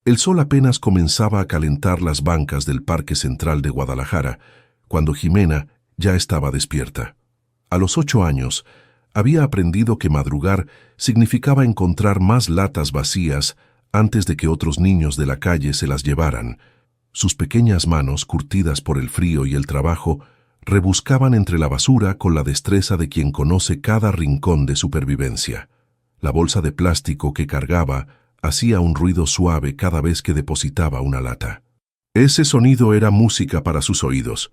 El sol apenas comenzaba a calentar las bancas del Parque Central de Guadalajara, cuando Jimena ya estaba despierta. A los 8 años, había aprendido que madrugar significaba encontrar más latas vacías antes de que otros niños de la calle se las llevaran. Sus pequeñas manos, curtidas por el frío y el trabajo, rebuscaban entre la basura con la destreza de quien conoce cada rincón de supervivencia. La bolsa de plástico que cargaba hacía un ruido suave cada vez que depositaba una lata. Ese sonido era música para sus oídos.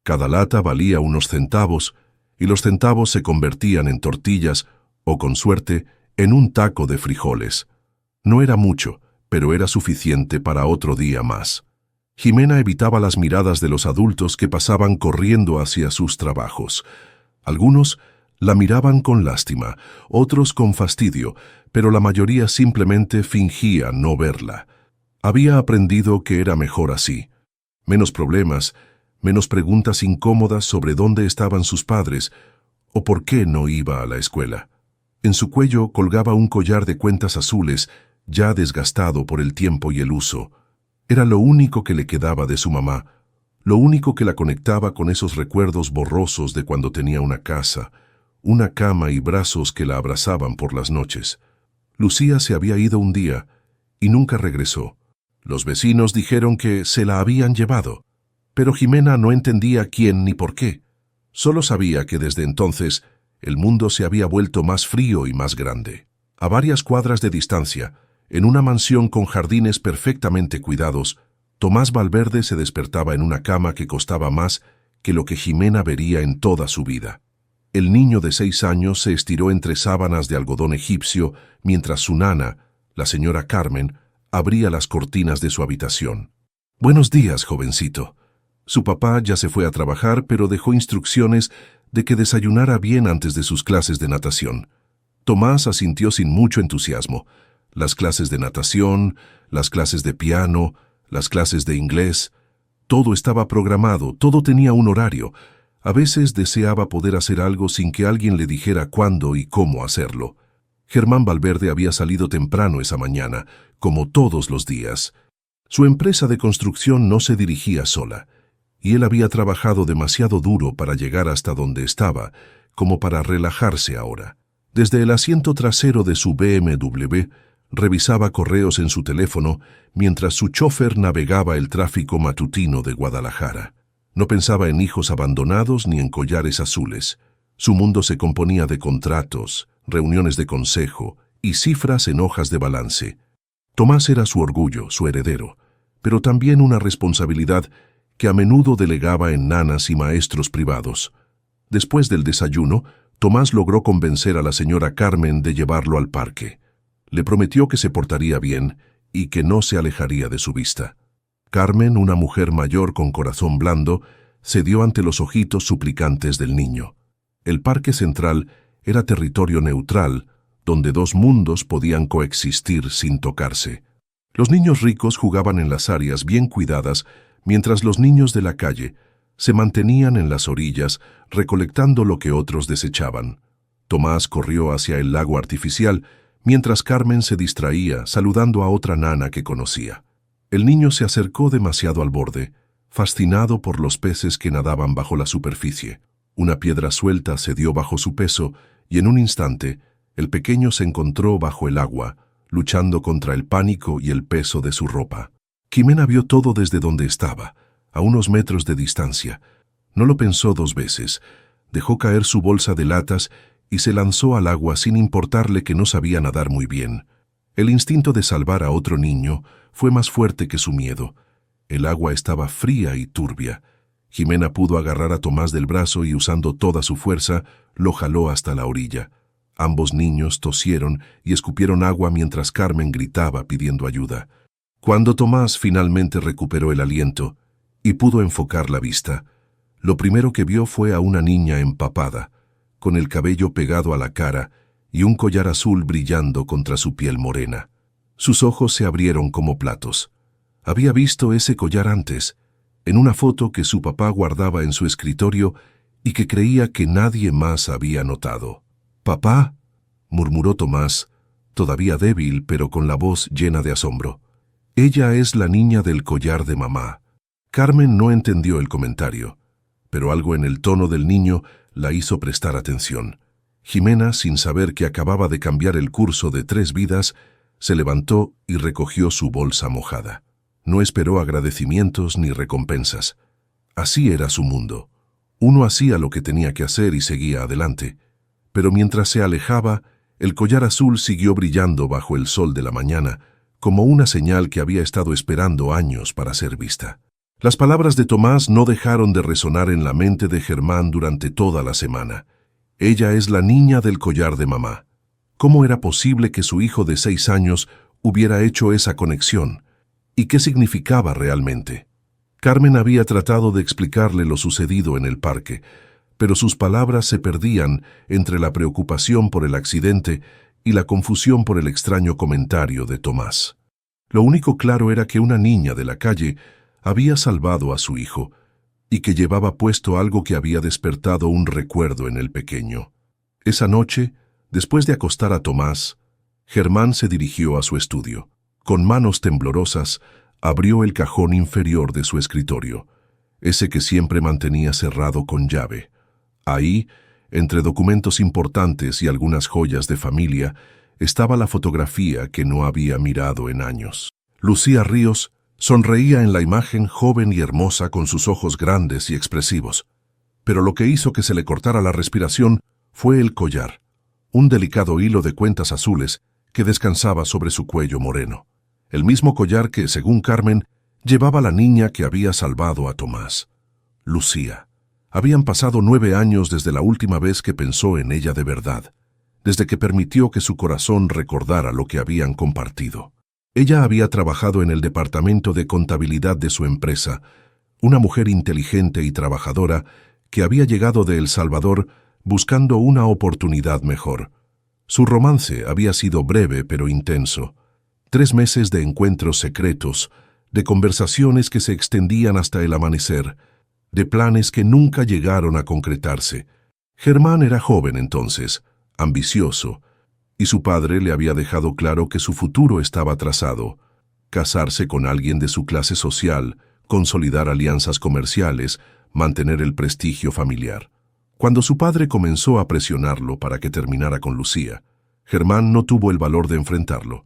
Cada lata valía unos centavos, y los centavos se convertían en tortillas o, con suerte, en un taco de frijoles. No era mucho, pero era suficiente para otro día más. Jimena evitaba las miradas de los adultos que pasaban corriendo hacia sus trabajos. Algunos la miraban con lástima, otros con fastidio, pero la mayoría simplemente fingía no verla. Había aprendido que era mejor así. Menos problemas, menos preguntas incómodas sobre dónde estaban sus padres o por qué no iba a la escuela. En su cuello colgaba un collar de cuentas azules, ya desgastado por el tiempo y el uso. Era lo único que le quedaba de su mamá, lo único que la conectaba con esos recuerdos borrosos de cuando tenía una casa, una cama y brazos que la abrazaban por las noches. Lucía se había ido un día y nunca regresó. Los vecinos dijeron que se la habían llevado, pero Jimena no entendía quién ni por qué. Solo sabía que desde entonces el mundo se había vuelto más frío y más grande. A varias cuadras de distancia, en una mansión con jardines perfectamente cuidados, Tomás Valverde se despertaba en una cama que costaba más que lo que Jimena vería en toda su vida. El niño de 6 años se estiró entre sábanas de algodón egipcio mientras su nana, la señora Carmen, abría las cortinas de su habitación. «Buenos días, jovencito». Su papá ya se fue a trabajar, pero dejó instrucciones de que desayunara bien antes de sus clases de natación. Tomás asintió sin mucho entusiasmo. Las clases de natación, las clases de piano, las clases de inglés, todo estaba programado, todo tenía un horario. A veces deseaba poder hacer algo sin que alguien le dijera cuándo y cómo hacerlo. Germán Valverde había salido temprano esa mañana, como todos los días. Su empresa de construcción no se dirigía sola, y él había trabajado demasiado duro para llegar hasta donde estaba, como para relajarse ahora. Desde el asiento trasero de su BMW, revisaba correos en su teléfono mientras su chofer navegaba el tráfico matutino de Guadalajara. No pensaba en hijos abandonados ni en collares azules. Su mundo se componía de contratos, reuniones de consejo y cifras en hojas de balance. Tomás era su orgullo, su heredero, pero también una responsabilidad que a menudo delegaba en nanas y maestros privados. Después del desayuno, Tomás logró convencer a la señora Carmen de llevarlo al parque. Le prometió que se portaría bien y que no se alejaría de su vista. Carmen, una mujer mayor con corazón blando, cedió ante los ojitos suplicantes del niño. El Parque Central era territorio neutral, donde dos mundos podían coexistir sin tocarse. Los niños ricos jugaban en las áreas bien cuidadas, mientras los niños de la calle se mantenían en las orillas, recolectando lo que otros desechaban. Tomás corrió hacia el lago artificial, mientras Carmen se distraía saludando a otra nana que conocía. El niño se acercó demasiado al borde, fascinado por los peces que nadaban bajo la superficie. Una piedra suelta cedió bajo su peso y en un instante el pequeño se encontró bajo el agua, luchando contra el pánico y el peso de su ropa. Jimena vio todo desde donde estaba, a unos metros de distancia. No lo pensó 2 veces. Dejó caer su bolsa de latas y se lanzó al agua sin importarle que no sabía nadar muy bien. El instinto de salvar a otro niño fue más fuerte que su miedo. El agua estaba fría y turbia. Jimena pudo agarrar a Tomás del brazo y usando toda su fuerza, lo jaló hasta la orilla. Ambos niños tosieron y escupieron agua mientras Carmen gritaba pidiendo ayuda. Cuando Tomás finalmente recuperó el aliento y pudo enfocar la vista, lo primero que vio fue a una niña empapada, con el cabello pegado a la cara y un collar azul brillando contra su piel morena. Sus ojos se abrieron como platos. Había visto ese collar antes, en una foto que su papá guardaba en su escritorio y que creía que nadie más había notado. «Papá», murmuró Tomás, todavía débil pero con la voz llena de asombro. Ella es la niña del collar de mamá. Carmen no entendió el comentario, pero algo en el tono del niño la hizo prestar atención. Jimena, sin saber que acababa de cambiar el curso de 3 vidas, se levantó y recogió su bolsa mojada. No esperó agradecimientos ni recompensas. Así era su mundo. Uno hacía lo que tenía que hacer y seguía adelante. Pero mientras se alejaba, el collar azul siguió brillando bajo el sol de la mañana, como una señal que había estado esperando años para ser vista. Las palabras de Tomás no dejaron de resonar en la mente de Germán durante toda la semana. Ella es la niña del collar de mamá. ¿Cómo era posible que su hijo de 6 años hubiera hecho esa conexión? ¿Y qué significaba realmente? Carmen había tratado de explicarle lo sucedido en el parque, pero sus palabras se perdían entre la preocupación por el accidente y la confusión por el extraño comentario de Tomás. Lo único claro era que una niña de la calle había salvado a su hijo y que llevaba puesto algo que había despertado un recuerdo en el pequeño. Esa noche, después de acostar a Tomás, Germán se dirigió a su estudio. Con manos temblorosas, abrió el cajón inferior de su escritorio, ese que siempre mantenía cerrado con llave. Ahí, entre documentos importantes y algunas joyas de familia, estaba la fotografía que no había mirado en años. Lucía Ríos sonreía en la imagen, joven y hermosa, con sus ojos grandes y expresivos. Pero lo que hizo que se le cortara la respiración fue el collar, un delicado hilo de cuentas azules que descansaba sobre su cuello moreno. El mismo collar que, según Carmen, llevaba la niña que había salvado a Tomás. Lucía. Habían pasado 9 años desde la última vez que pensó en ella de verdad, desde que permitió que su corazón recordara lo que habían compartido. Ella había trabajado en el departamento de contabilidad de su empresa, una mujer inteligente y trabajadora que había llegado de El Salvador buscando una oportunidad mejor. Su romance había sido breve pero intenso. 3 meses de encuentros secretos, de conversaciones que se extendían hasta el amanecer, de planes que nunca llegaron a concretarse. Germán era joven entonces, ambicioso, y su padre le había dejado claro que su futuro estaba trazado: casarse con alguien de su clase social, consolidar alianzas comerciales, mantener el prestigio familiar. Cuando su padre comenzó a presionarlo para que terminara con Lucía, Germán no tuvo el valor de enfrentarlo.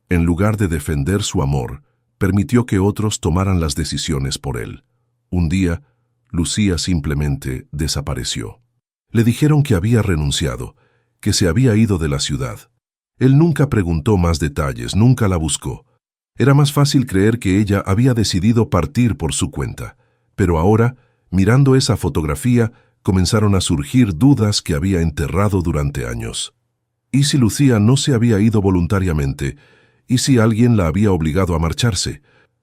En lugar de defender su amor, permitió que otros tomaran las decisiones por él. Un día, Lucía simplemente desapareció. Le dijeron que había renunciado, que se había ido de la ciudad. Él nunca preguntó más detalles, nunca la buscó. Era más fácil creer que ella había decidido partir por su cuenta. Pero ahora, mirando esa fotografía, comenzaron a surgir dudas que había enterrado durante años. ¿Y si Lucía no se había ido voluntariamente? ¿Y si alguien la había obligado a marcharse?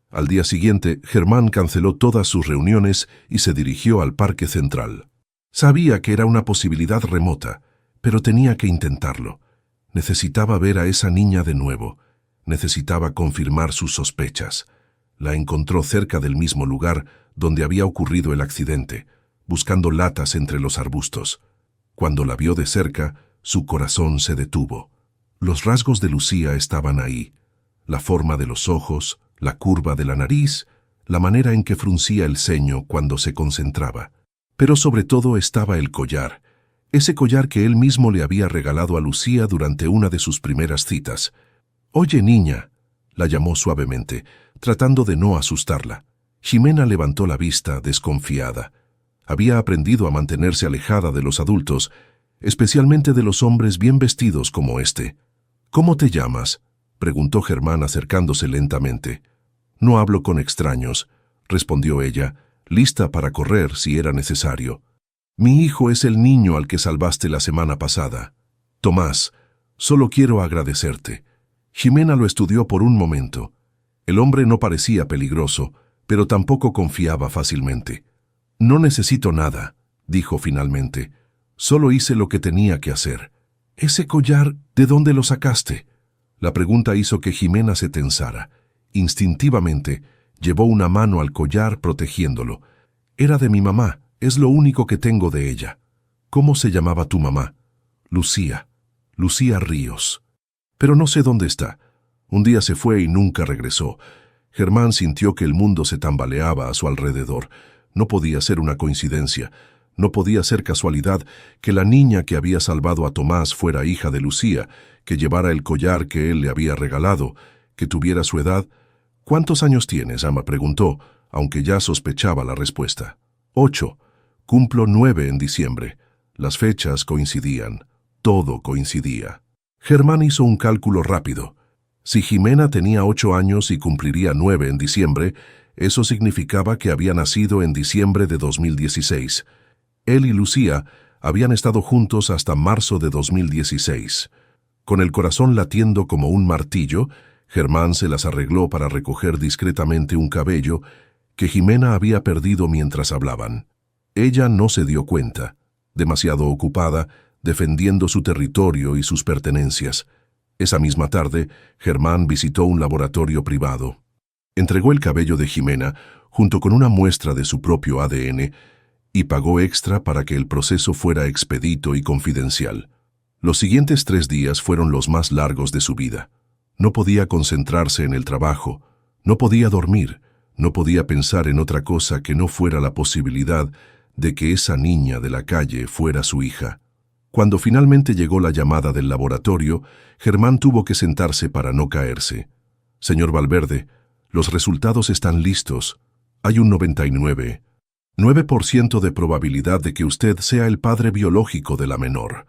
Al día siguiente, Germán canceló todas sus reuniones y se dirigió al Parque Central. Sabía que era una posibilidad remota, pero tenía que intentarlo. Necesitaba ver a esa niña de nuevo. Necesitaba confirmar sus sospechas. La encontró cerca del mismo lugar donde había ocurrido el accidente, buscando latas entre los arbustos. Cuando la vio de cerca, su corazón se detuvo. Los rasgos de Lucía estaban ahí: la forma de los ojos, la curva de la nariz, la manera en que fruncía el ceño cuando se concentraba. Pero sobre todo estaba el collar, ese collar que él mismo le había regalado a Lucía durante una de sus primeras citas. «Oye, niña», la llamó suavemente, tratando de no asustarla. Jimena levantó la vista, desconfiada. Había aprendido a mantenerse alejada de los adultos, especialmente de los hombres bien vestidos como este. «¿Cómo te llamas?», preguntó Germán acercándose lentamente. «No hablo con extraños», respondió ella, lista para correr si era necesario. «Mi hijo es el niño al que salvaste la semana pasada. Tomás, solo quiero agradecerte». Jimena lo estudió por un momento. El hombre no parecía peligroso, pero tampoco confiaba fácilmente. «No necesito nada», dijo finalmente. «Solo hice lo que tenía que hacer». «¿Ese collar, de dónde lo sacaste?». La pregunta hizo que Jimena se tensara. Instintivamente, llevó una mano al collar protegiéndolo. «Era de mi mamá, es lo único que tengo de ella». «¿Cómo se llamaba tu mamá?». «Lucía. Lucía Ríos. Pero no sé dónde está. Un día se fue y nunca regresó. Germán sintió que el mundo se tambaleaba a su alrededor. No podía ser una coincidencia. No podía ser casualidad que la niña que había salvado a Tomás fuera hija de Lucía, que llevara el collar que él le había regalado, que tuviera su edad. «¿Cuántos años tienes?», Ama preguntó, aunque ya sospechaba la respuesta. 8. Cumplo 9 en diciembre. Las fechas coincidían. Todo coincidía. Germán hizo un cálculo rápido. Si Jimena tenía 8 años y cumpliría 9 en diciembre, eso significaba que había nacido en diciembre de 2016. Él y Lucía habían estado juntos hasta marzo de 2016. Con el corazón latiendo como un martillo, Germán se las arregló para recoger discretamente un cabello que Jimena había perdido mientras hablaban. Ella no se dio cuenta, demasiado ocupada, defendiendo su territorio y sus pertenencias. Esa misma tarde, Germán visitó un laboratorio privado. Entregó el cabello de Jimena, junto con una muestra de su propio ADN, y pagó extra para que el proceso fuera expedito y confidencial. Los siguientes 3 días fueron los más largos de su vida. No podía concentrarse en el trabajo, no podía dormir, no podía pensar en otra cosa que no fuera la posibilidad de que esa niña de la calle fuera su hija. Cuando finalmente llegó la llamada del laboratorio, Germán tuvo que sentarse para no caerse. «Señor Valverde, los resultados están listos. Hay un 99,9% de probabilidad de que usted sea el padre biológico de la menor».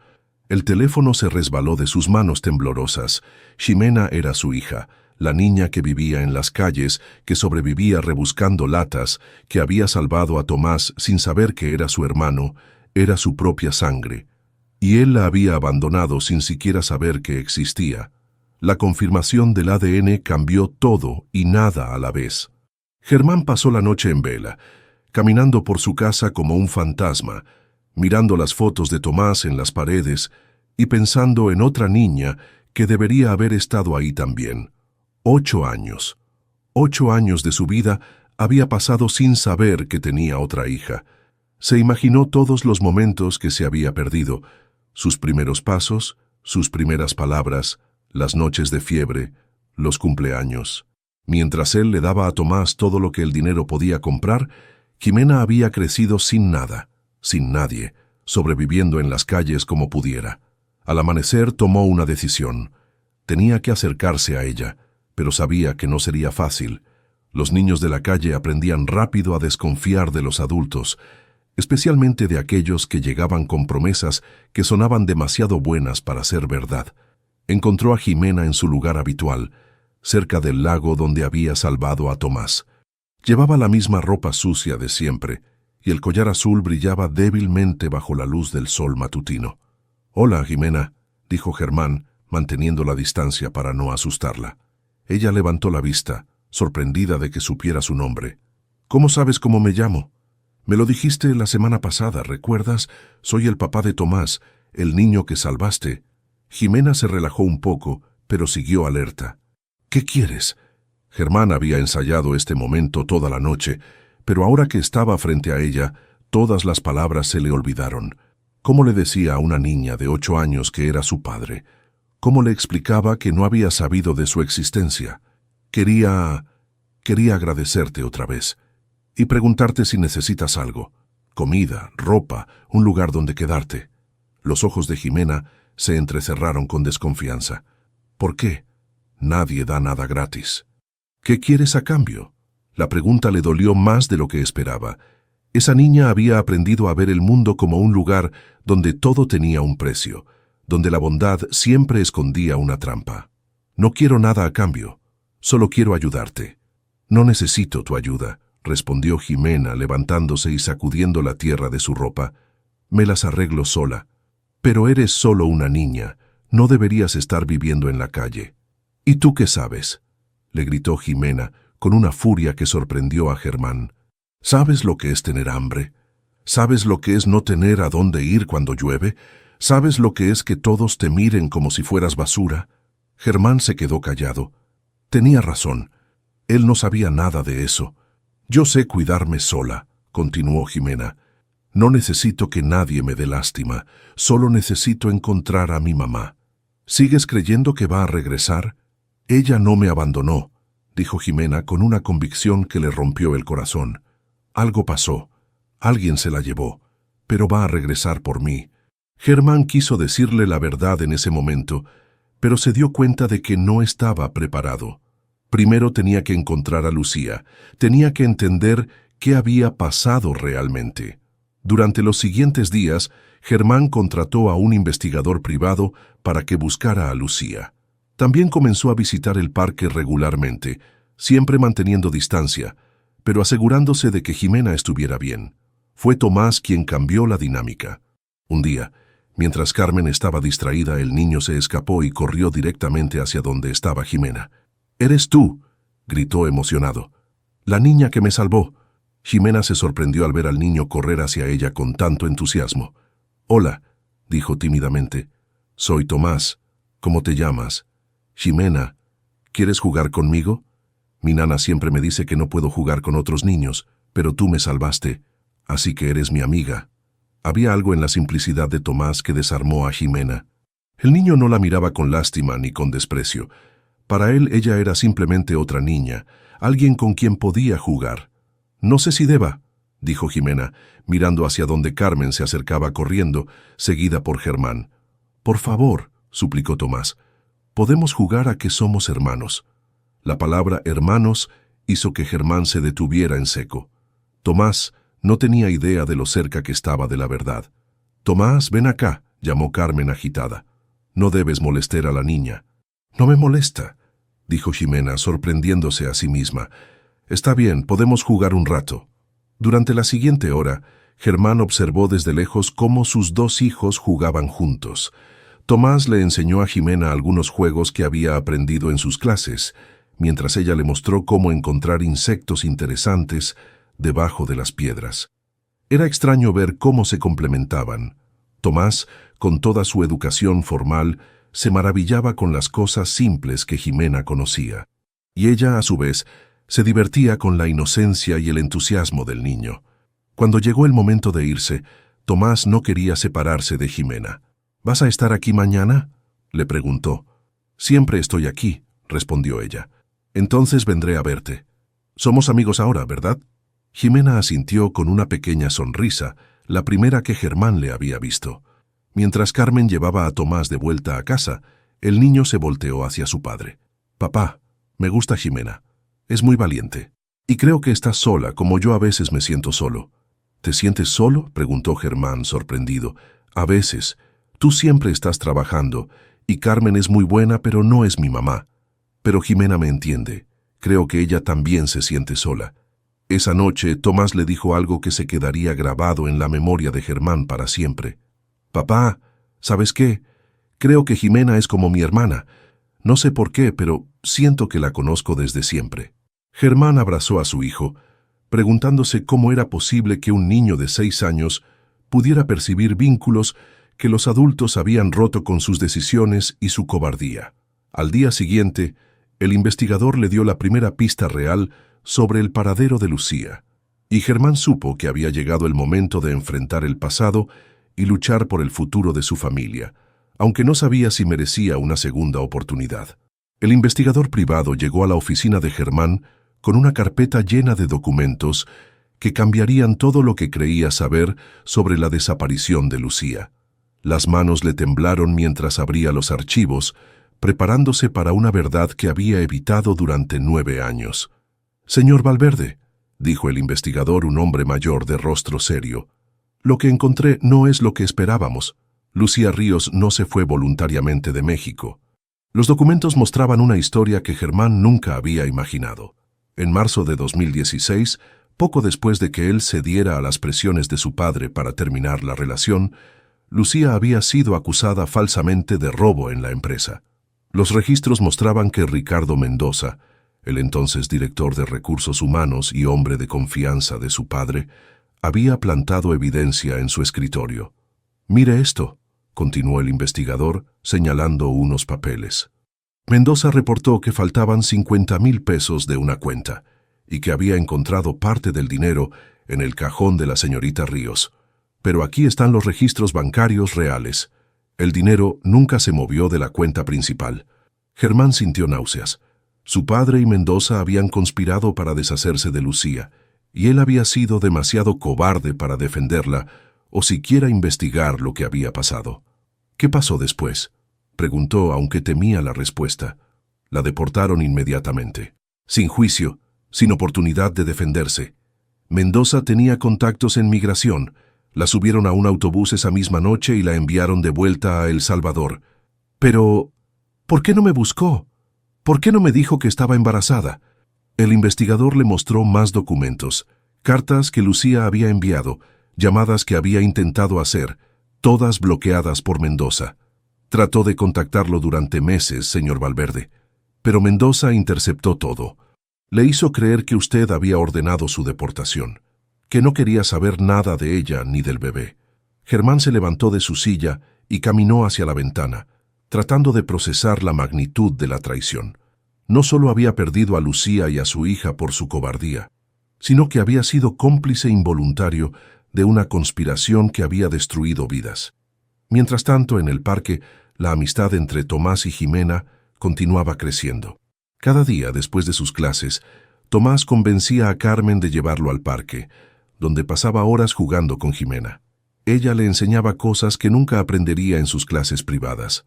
El teléfono se resbaló de sus manos temblorosas. Ximena era su hija, la niña que vivía en las calles, que sobrevivía rebuscando latas, que había salvado a Tomás sin saber que era su hermano, era su propia sangre. Y él la había abandonado sin siquiera saber que existía. La confirmación del ADN cambió todo y nada a la vez. Germán pasó la noche en vela, caminando por su casa como un fantasma, mirando las fotos de Tomás en las paredes y pensando en otra niña que debería haber estado ahí también. 8 años. 8 años de su vida había pasado sin saber que tenía otra hija. Se imaginó todos los momentos que se había perdido, sus primeros pasos, sus primeras palabras, las noches de fiebre, los cumpleaños. Mientras él le daba a Tomás todo lo que el dinero podía comprar, Ximena había crecido sin nada, sin nadie, sobreviviendo en las calles como pudiera. Al amanecer tomó una decisión. Tenía que acercarse a ella, pero sabía que no sería fácil. Los niños de la calle aprendían rápido a desconfiar de los adultos, especialmente de aquellos que llegaban con promesas que sonaban demasiado buenas para ser verdad. Encontró a Ximena en su lugar habitual, cerca del lago donde había salvado a Tomás. Llevaba la misma ropa sucia de siempre, y el collar azul brillaba débilmente bajo la luz del sol matutino. «Hola, Ximena», dijo Germán, manteniendo la distancia para no asustarla. Ella levantó la vista, sorprendida de que supiera su nombre. «¿Cómo sabes cómo me llamo? Me lo dijiste la semana pasada, ¿recuerdas? Soy el papá de Tomás, el niño que salvaste». Ximena se relajó un poco, pero siguió alerta. «¿Qué quieres?». Germán había ensayado este momento toda la noche, pero ahora que estaba frente a ella, todas las palabras se le olvidaron. ¿Cómo le decía a una niña de 8 años que era su padre? ¿Cómo le explicaba que no había sabido de su existencia? Quería agradecerte otra vez y preguntarte si necesitas algo. Comida, ropa, un lugar donde quedarte. Los ojos de Ximena se entrecerraron con desconfianza. ¿Por qué? Nadie da nada gratis. ¿Qué quieres a cambio? La pregunta le dolió más de lo que esperaba. Esa niña había aprendido a ver el mundo como un lugar donde todo tenía un precio, donde la bondad siempre escondía una trampa. «No quiero nada a cambio, solo quiero ayudarte». «No necesito tu ayuda», respondió Ximena, levantándose y sacudiendo la tierra de su ropa. «Me las arreglo sola». «Pero eres solo una niña, no deberías estar viviendo en la calle». «¿Y tú qué sabes?», le gritó Ximena, con una furia que sorprendió a Germán. «¿Sabes lo que es tener hambre? ¿Sabes lo que es no tener a dónde ir cuando llueve? ¿Sabes lo que es que todos te miren como si fueras basura?» Germán se quedó callado. Tenía razón. Él no sabía nada de eso. «Yo sé cuidarme sola», continuó Ximena. «No necesito que nadie me dé lástima. Solo necesito encontrar a mi mamá». «¿Sigues creyendo que va a regresar?» «Ella no me abandonó», dijo Jimena con una convicción que le rompió el corazón. Algo pasó. Alguien se la llevó, pero va a regresar por mí. Germán quiso decirle la verdad en ese momento, pero se dio cuenta de que no estaba preparado. Primero tenía que encontrar a Lucía, tenía que entender qué había pasado realmente. Durante los siguientes días, Germán contrató a un investigador privado para que buscara a Lucía. También comenzó a visitar el parque regularmente, siempre manteniendo distancia, pero asegurándose de que Jimena estuviera bien. Fue Tomás quien cambió la dinámica. Un día, mientras Carmen estaba distraída, el niño se escapó y corrió directamente hacia donde estaba Jimena. «¡Eres tú!», gritó emocionado. «La niña que me salvó». Jimena se sorprendió al ver al niño correr hacia ella con tanto entusiasmo. «Hola», dijo tímidamente. «Soy Tomás. ¿Cómo te llamas?» «Jimena. ¿Quieres jugar conmigo? Mi nana siempre me dice que no puedo jugar con otros niños, pero tú me salvaste, así que eres mi amiga». Había algo en la simplicidad de Tomás que desarmó a Jimena. El niño no la miraba con lástima ni con desprecio. Para él ella era simplemente otra niña, alguien con quien podía jugar. «No sé si deba», dijo Jimena, mirando hacia donde Carmen se acercaba corriendo, seguida por Germán. «Por favor», suplicó Tomás, «podemos jugar a que somos hermanos». La palabra hermanos hizo que Germán se detuviera en seco. Tomás no tenía idea de lo cerca que estaba de la verdad. «Tomás, ven acá», llamó Carmen agitada. «No debes molestar a la niña». «No me molesta», dijo Jimena, sorprendiéndose a sí misma. «Está bien, podemos jugar un rato». Durante la siguiente hora, Germán observó desde lejos cómo sus dos hijos jugaban juntos. Tomás le enseñó a Jimena algunos juegos que había aprendido en sus clases, mientras ella le mostró cómo encontrar insectos interesantes debajo de las piedras. Era extraño ver cómo se complementaban. Tomás, con toda su educación formal, se maravillaba con las cosas simples que Jimena conocía. Y ella, a su vez, se divertía con la inocencia y el entusiasmo del niño. Cuando llegó el momento de irse, Tomás no quería separarse de Jimena. «¿Vas a estar aquí mañana?», le preguntó. «Siempre estoy aquí», respondió ella. «Entonces vendré a verte. Somos amigos ahora, ¿verdad?». Jimena asintió con una pequeña sonrisa, la primera que Germán le había visto. Mientras Carmen llevaba a Tomás de vuelta a casa, el niño se volteó hacia su padre. «Papá, me gusta Jimena. Es muy valiente. Y creo que está sola, como yo a veces me siento solo». «¿Te sientes solo?», preguntó Germán, sorprendido. «A veces. Tú siempre estás trabajando, y Carmen es muy buena, pero no es mi mamá. Pero Jimena me entiende. Creo que ella también se siente sola». Esa noche, Tomás le dijo algo que se quedaría grabado en la memoria de Germán para siempre. «Papá, ¿sabes qué? Creo que Jimena es como mi hermana. No sé por qué, pero siento que la conozco desde siempre». Germán abrazó a su hijo, preguntándose cómo era posible que un niño de 6 años pudiera percibir vínculos que los adultos habían roto con sus decisiones y su cobardía. Al día siguiente, el investigador le dio la primera pista real sobre el paradero de Lucía, y Germán supo que había llegado el momento de enfrentar el pasado y luchar por el futuro de su familia, aunque no sabía si merecía una segunda oportunidad. El investigador privado llegó a la oficina de Germán con una carpeta llena de documentos que cambiarían todo lo que creía saber sobre la desaparición de Lucía. Las manos le temblaron mientras abría los archivos, preparándose para una verdad que había evitado durante 9 años. «Señor Valverde», dijo el investigador, un hombre mayor de rostro serio, «lo que encontré no es lo que esperábamos. Lucía Ríos no se fue voluntariamente de México». Los documentos mostraban una historia que Germán nunca había imaginado. En marzo de 2016, poco después de que él cediera a las presiones de su padre para terminar la relación, Lucía había sido acusada falsamente de robo en la empresa. Los registros mostraban que Ricardo Mendoza, el entonces director de Recursos Humanos y hombre de confianza de su padre, había plantado evidencia en su escritorio. «Mire esto», continuó el investigador, señalando unos papeles. Mendoza reportó que faltaban 50,000 pesos de una cuenta y que había encontrado parte del dinero en el cajón de la señorita Ríos. Pero aquí están los registros bancarios reales. El dinero nunca se movió de la cuenta principal. Germán sintió náuseas. Su padre y Mendoza habían conspirado para deshacerse de Lucía, y él había sido demasiado cobarde para defenderla o siquiera investigar lo que había pasado. ¿Qué pasó después?, preguntó, aunque temía la respuesta. La deportaron inmediatamente, sin juicio, sin oportunidad de defenderse. Mendoza tenía contactos en migración. La subieron a un autobús esa misma noche y la enviaron de vuelta a El Salvador. Pero, ¿por qué no me buscó? ¿Por qué no me dijo que estaba embarazada? El investigador le mostró más documentos, cartas que Lucía había enviado, llamadas que había intentado hacer, todas bloqueadas por Mendoza. Trató de contactarlo durante meses, señor Valverde, pero Mendoza interceptó todo. Le hizo creer que usted había ordenado su deportación, que no quería saber nada de ella ni del bebé. Germán se levantó de su silla y caminó hacia la ventana, tratando de procesar la magnitud de la traición. No solo había perdido a Lucía y a su hija por su cobardía, sino que había sido cómplice involuntario de una conspiración que había destruido vidas. Mientras tanto, en el parque, la amistad entre Tomás y Jimena continuaba creciendo. Cada día, después de sus clases, Tomás convencía a Carmen de llevarlo al parque, donde pasaba horas jugando con Jimena. Ella le enseñaba cosas que nunca aprendería en sus clases privadas,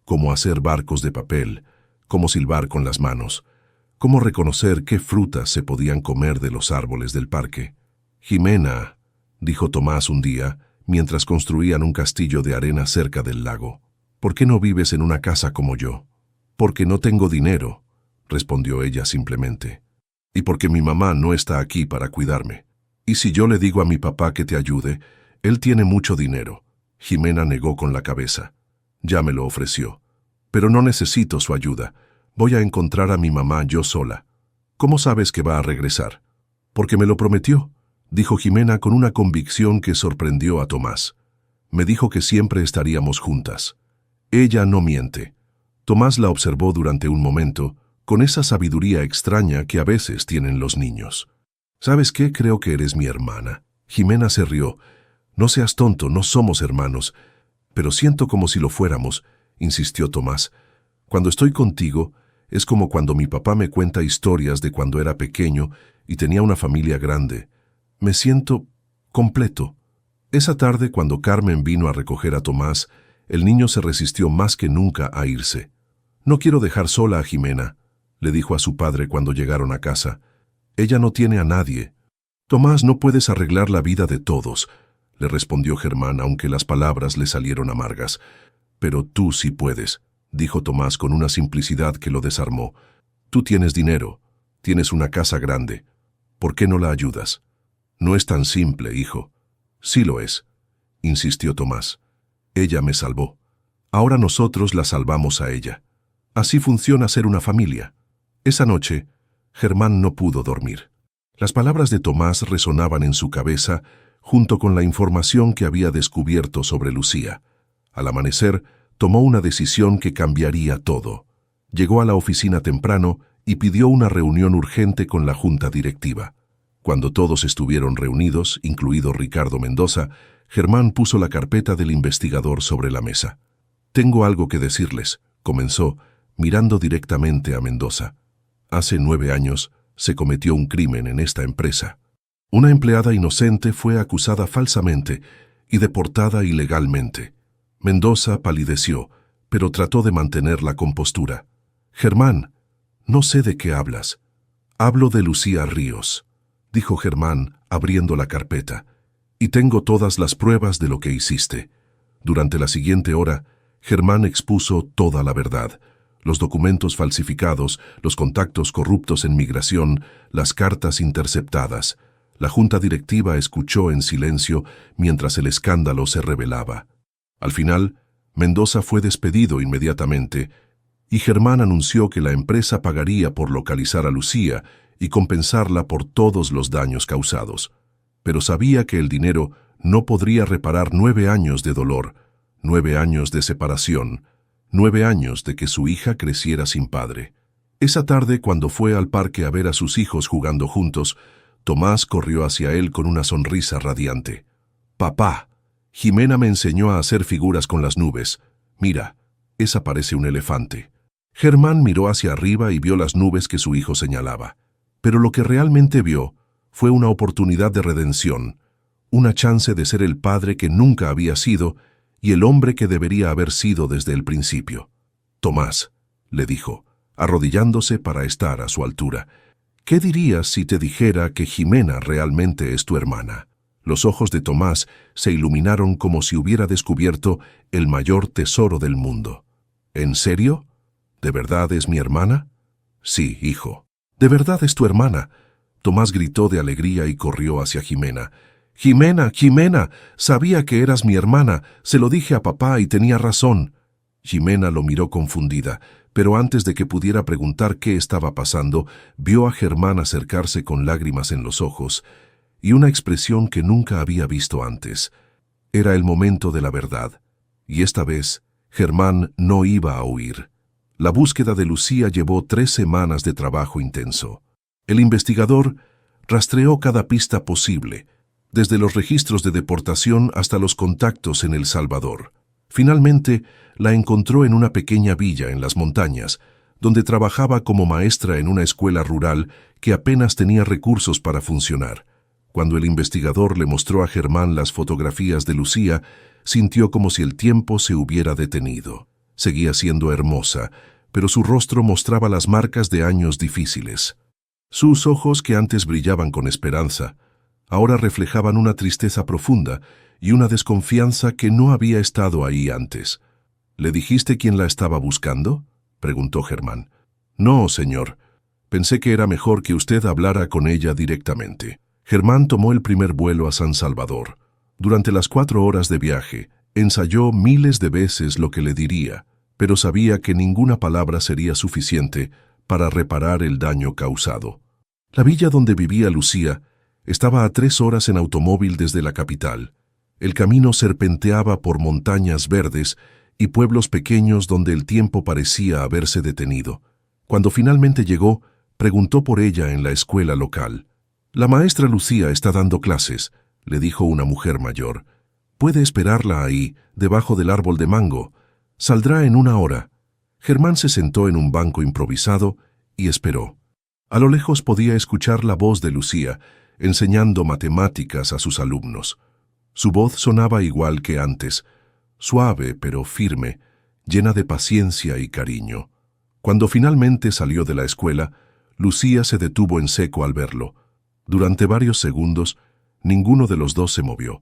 como hacer barcos de papel, cómo silbar con las manos, cómo reconocer qué frutas se podían comer de los árboles del parque. «Jimena», dijo Tomás un día, mientras construían un castillo de arena cerca del lago, «¿por qué no vives en una casa como yo?» «Porque no tengo dinero», respondió ella simplemente. «Y porque mi mamá no está aquí para cuidarme. Y si yo le digo a mi papá que te ayude, él tiene mucho dinero». Jimena negó con la cabeza. «Ya me lo ofreció. Pero no necesito su ayuda. Voy a encontrar a mi mamá yo sola». «¿Cómo sabes que va a regresar?» «Porque me lo prometió», dijo Jimena con una convicción que sorprendió a Tomás. «Me dijo que siempre estaríamos juntas. Ella no miente». Tomás la observó durante un momento, con esa sabiduría extraña que a veces tienen los niños. «¿Sabes qué? Creo que eres mi hermana». Jimena se rió. «No seas tonto, no somos hermanos. Pero siento como si lo fuéramos», insistió Tomás. «Cuando estoy contigo, es como cuando mi papá me cuenta historias de cuando era pequeño y tenía una familia grande. Me siento completo». Esa tarde, cuando Carmen vino a recoger a Tomás, el niño se resistió más que nunca a irse. «No quiero dejar sola a Jimena», le dijo a su padre cuando llegaron a casa. «Ella no tiene a nadie». «Tomás, no puedes arreglar la vida de todos», le respondió Germán, aunque las palabras le salieron amargas. «Pero tú sí puedes», dijo Tomás con una simplicidad que lo desarmó. «Tú tienes dinero, tienes una casa grande. ¿Por qué no la ayudas?» «No es tan simple, hijo». «Sí lo es», insistió Tomás. «Ella me salvó. Ahora nosotros la salvamos a ella. Así funciona ser una familia». Esa noche, Germán no pudo dormir. Las palabras de Tomás resonaban en su cabeza junto con la información que había descubierto sobre Lucía. Al amanecer, tomó una decisión que cambiaría todo. Llegó a la oficina temprano y pidió una reunión urgente con la junta directiva. Cuando todos estuvieron reunidos, incluido Ricardo Mendoza, Germán puso la carpeta del investigador sobre la mesa. «Tengo algo que decirles», comenzó, mirando directamente a Mendoza. «Hace 9 años se cometió un crimen en esta empresa. Una empleada inocente fue acusada falsamente y deportada ilegalmente». Mendoza palideció, pero trató de mantener la compostura. «Germán, no sé de qué hablas». «Hablo de Lucía Ríos», dijo Germán, abriendo la carpeta. «Y tengo todas las pruebas de lo que hiciste». Durante la siguiente hora, Germán expuso toda la verdad. Los documentos falsificados, los contactos corruptos en migración, las cartas interceptadas. La junta directiva escuchó en silencio mientras el escándalo se revelaba. Al final, Mendoza fue despedido inmediatamente y Germán anunció que la empresa pagaría por localizar a Lucía y compensarla por todos los daños causados. Pero sabía que el dinero no podría reparar 9 años de dolor, 9 años de separación, 9 años de que su hija creciera sin padre. Esa tarde, cuando fue al parque a ver a sus hijos jugando juntos, Tomás corrió hacia él con una sonrisa radiante. «Papá, Jimena me enseñó a hacer figuras con las nubes. Mira, esa parece un elefante». Germán miró hacia arriba y vio las nubes que su hijo señalaba. Pero lo que realmente vio fue una oportunidad de redención, una chance de ser el padre que nunca había sido y el hombre que debería haber sido desde el principio. «Tomás», le dijo, arrodillándose para estar a su altura, «¿qué dirías si te dijera que Jimena realmente es tu hermana?» Los ojos de Tomás se iluminaron como si hubiera descubierto el mayor tesoro del mundo. «¿En serio? ¿De verdad es mi hermana?» «Sí, hijo. ¿De verdad es tu hermana?» Tomás gritó de alegría y corrió hacia Jimena. «Jimena, Jimena, sabía que eras mi hermana, se lo dije a papá y tenía razón». Jimena lo miró confundida, pero antes de que pudiera preguntar qué estaba pasando, vio a Germán acercarse con lágrimas en los ojos y una expresión que nunca había visto antes. Era el momento de la verdad, y esta vez Germán no iba a huir. La búsqueda de Lucía llevó 3 semanas de trabajo intenso. El investigador rastreó cada pista posible, desde los registros de deportación hasta los contactos en El Salvador. Finalmente, la encontró en una pequeña villa en las montañas, donde trabajaba como maestra en una escuela rural que apenas tenía recursos para funcionar. Cuando el investigador le mostró a Germán las fotografías de Lucía, sintió como si el tiempo se hubiera detenido. Seguía siendo hermosa, pero su rostro mostraba las marcas de años difíciles. Sus ojos, que antes brillaban con esperanza, ahora reflejaban una tristeza profunda y una desconfianza que no había estado ahí antes. «¿Le dijiste quién la estaba buscando?», preguntó Germán. «No, señor. Pensé que era mejor que usted hablara con ella directamente». Germán tomó el primer vuelo a San Salvador. Durante las 4 horas de viaje, ensayó miles de veces lo que le diría, pero sabía que ninguna palabra sería suficiente para reparar el daño causado. La villa donde vivía Lucía estaba a 3 horas en automóvil desde la capital. El camino serpenteaba por montañas verdes y pueblos pequeños donde el tiempo parecía haberse detenido. Cuando finalmente llegó, preguntó por ella en la escuela local. «La maestra Lucía está dando clases», le dijo una mujer mayor. «Puede esperarla ahí, debajo del árbol de mango. Saldrá en 1 hora». Germán se sentó en un banco improvisado y esperó. A lo lejos podía escuchar la voz de Lucía, enseñando matemáticas a sus alumnos. Su voz sonaba igual que antes, suave pero firme, llena de paciencia y cariño. Cuando finalmente salió de la escuela, Lucía se detuvo en seco al verlo. Durante varios segundos, ninguno de los dos se movió.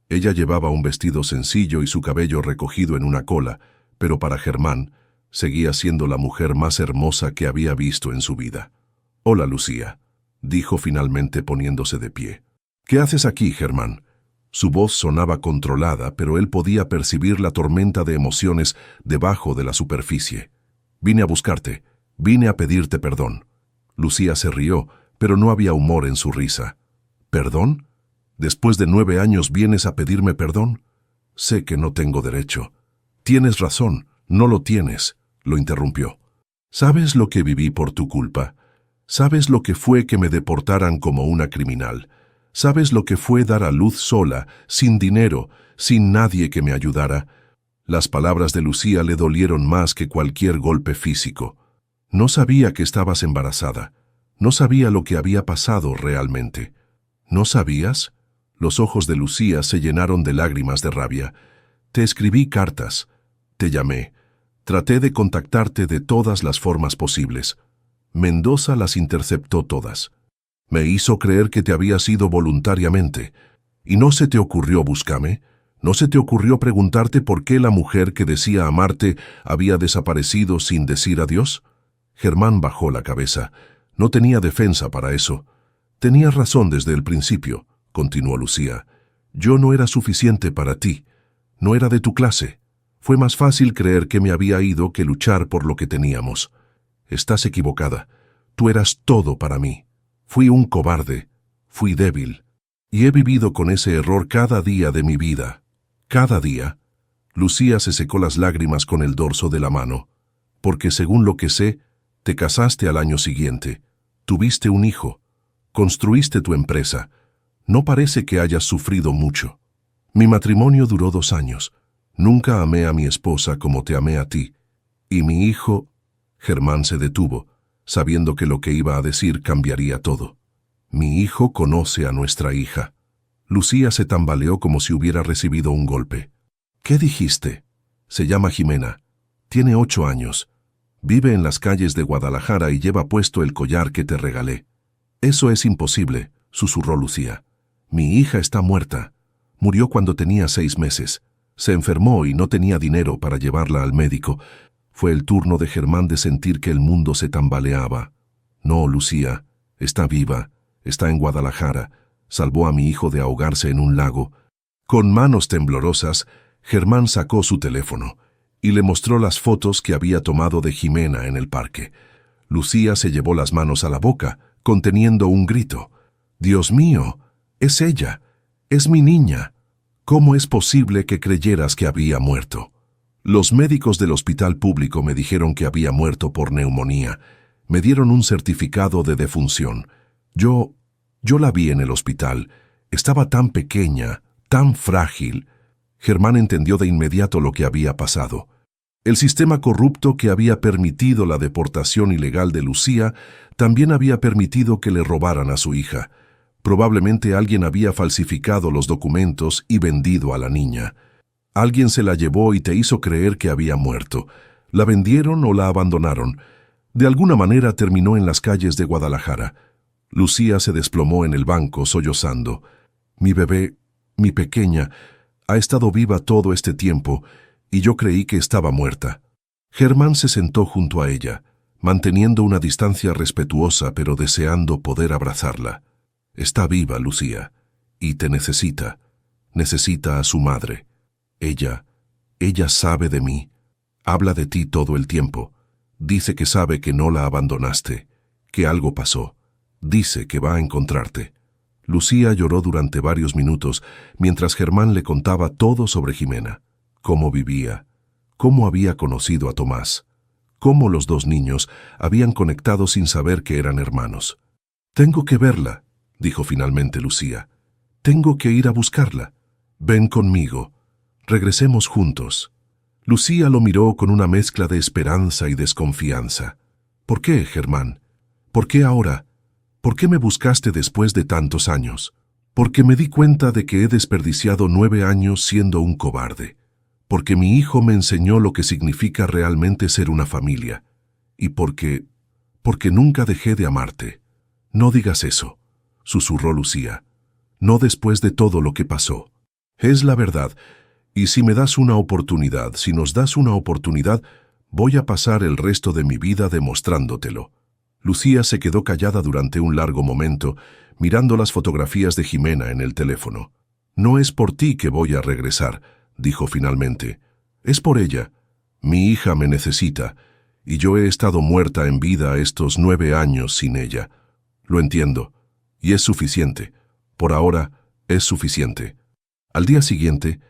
Ella llevaba un vestido sencillo y su cabello recogido en una cola, pero para Germán, seguía siendo la mujer más hermosa que había visto en su vida. «Hola, Lucía», dijo finalmente poniéndose de pie. «¿Qué haces aquí, Germán?» Su voz sonaba controlada, pero él podía percibir la tormenta de emociones debajo de la superficie. «Vine a buscarte, vine a pedirte perdón». Lucía se rió, pero no había humor en su risa. «¿Perdón? ¿Después de 9 años vienes a pedirme perdón? Sé que no tengo derecho». «Tienes razón, no lo tienes», lo interrumpió. «¿Sabes lo que viví por tu culpa? ¿Sabes lo que fue que me deportaran como una criminal? ¿Sabes lo que fue dar a luz sola, sin dinero, sin nadie que me ayudara?» Las palabras de Lucía le dolieron más que cualquier golpe físico. No sabía que estabas embarazada. No sabía lo que había pasado realmente. ¿No sabías? Los ojos de Lucía se llenaron de lágrimas de rabia. «Te escribí cartas. Te llamé. Traté de contactarte de todas las formas posibles. Mendoza las interceptó todas. Me hizo creer que te habías ido voluntariamente. ¿Y no se te ocurrió buscarme? ¿No se te ocurrió preguntarte por qué la mujer que decía amarte había desaparecido sin decir adiós?» Germán bajó la cabeza. No tenía defensa para eso. «Tenías razón desde el principio», continuó Lucía. «Yo no era suficiente para ti. No era de tu clase. Fue más fácil creer que me había ido que luchar por lo que teníamos. Estás equivocada. Tú eras todo para mí. Fui un cobarde. Fui débil. Y he vivido con ese error cada día de mi vida. Cada día». Lucía se secó las lágrimas con el dorso de la mano. «Porque según lo que sé, te casaste al año siguiente. Tuviste un hijo. Construiste tu empresa. No parece que hayas sufrido mucho. Mi matrimonio duró 2 años. Nunca amé a mi esposa como te amé a ti. Y mi hijo...» Germán se detuvo, sabiendo que lo que iba a decir cambiaría todo. Mi hijo conoce a nuestra hija. Lucía se tambaleó como si hubiera recibido un golpe. ¿Qué dijiste? Se llama Jimena. Tiene 8 años. Vive en las calles de Guadalajara y lleva puesto el collar que te regalé. Eso es imposible, susurró Lucía. Mi hija está muerta. Murió cuando tenía 6 meses. Se enfermó y no tenía dinero para llevarla al médico. Fue el turno de Germán de sentir que el mundo se tambaleaba. No, Lucía, está viva, está en Guadalajara. Salvó a mi hijo de ahogarse en un lago. Con manos temblorosas, Germán sacó su teléfono y le mostró las fotos que había tomado de Jimena en el parque. Lucía se llevó las manos a la boca, conteniendo un grito. «Dios mío, es ella, es mi niña. ¿Cómo es posible que creyeras que había muerto?» Los médicos del hospital público me dijeron que había muerto por neumonía. Me dieron un certificado de defunción. Yo la vi en el hospital. Estaba tan pequeña, tan frágil. Germán entendió de inmediato lo que había pasado. El sistema corrupto que había permitido la deportación ilegal de Lucía también había permitido que le robaran a su hija. Probablemente alguien había falsificado los documentos y vendido a la niña. Alguien se la llevó y te hizo creer que había muerto. La vendieron o la abandonaron. De alguna manera terminó en las calles de Guadalajara. Lucía se desplomó en el banco, sollozando. Mi bebé, mi pequeña, ha estado viva todo este tiempo y yo creí que estaba muerta. Germán se sentó junto a ella, manteniendo una distancia respetuosa pero deseando poder abrazarla. Está viva, Lucía, y te necesita. Necesita a su madre. Ella sabe de mí. Habla de ti todo el tiempo. Dice que sabe que no la abandonaste, que algo pasó. Dice que va a encontrarte. Lucía lloró durante varios minutos mientras Germán le contaba todo sobre Jimena. Cómo vivía, cómo había conocido a Tomás, cómo los dos niños habían conectado sin saber que eran hermanos. «Tengo que verla», dijo finalmente Lucía. «Tengo que ir a buscarla. Ven conmigo. Regresemos juntos». Lucía lo miró con una mezcla de esperanza y desconfianza. «¿Por qué, Germán? ¿Por qué ahora? ¿Por qué me buscaste después de tantos años?» «Porque me di cuenta de que he desperdiciado 9 años siendo un cobarde. Porque mi hijo me enseñó lo que significa realmente ser una familia. Y porque nunca dejé de amarte». «No digas eso», susurró Lucía. «No después de todo lo que pasó. Es la verdad. Y si me das una oportunidad, si nos das una oportunidad, voy a pasar el resto de mi vida demostrándotelo». Lucía se quedó callada durante un largo momento, mirando las fotografías de Jimena en el teléfono. «No es por ti que voy a regresar», dijo finalmente. «Es por ella. Mi hija me necesita, y yo he estado muerta en vida estos 9 años sin ella. Lo entiendo, y es suficiente. Por ahora, es suficiente». Al día siguiente,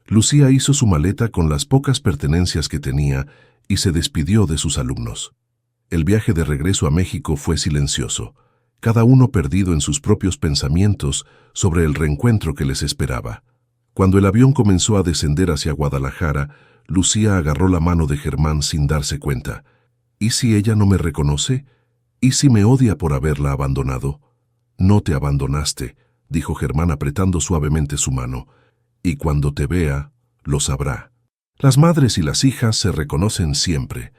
Lucía hizo su maleta con las pocas pertenencias que tenía y se despidió de sus alumnos. El viaje de regreso a México fue silencioso, cada uno perdido en sus propios pensamientos sobre el reencuentro que les esperaba. Cuando el avión comenzó a descender hacia Guadalajara, Lucía agarró la mano de Germán sin darse cuenta. ¿Y si ella no me reconoce? ¿Y si me odia por haberla abandonado? «No te abandonaste», dijo Germán apretando suavemente su mano. «Y cuando te vea, lo sabrá». Las madres y las hijas se reconocen siempre.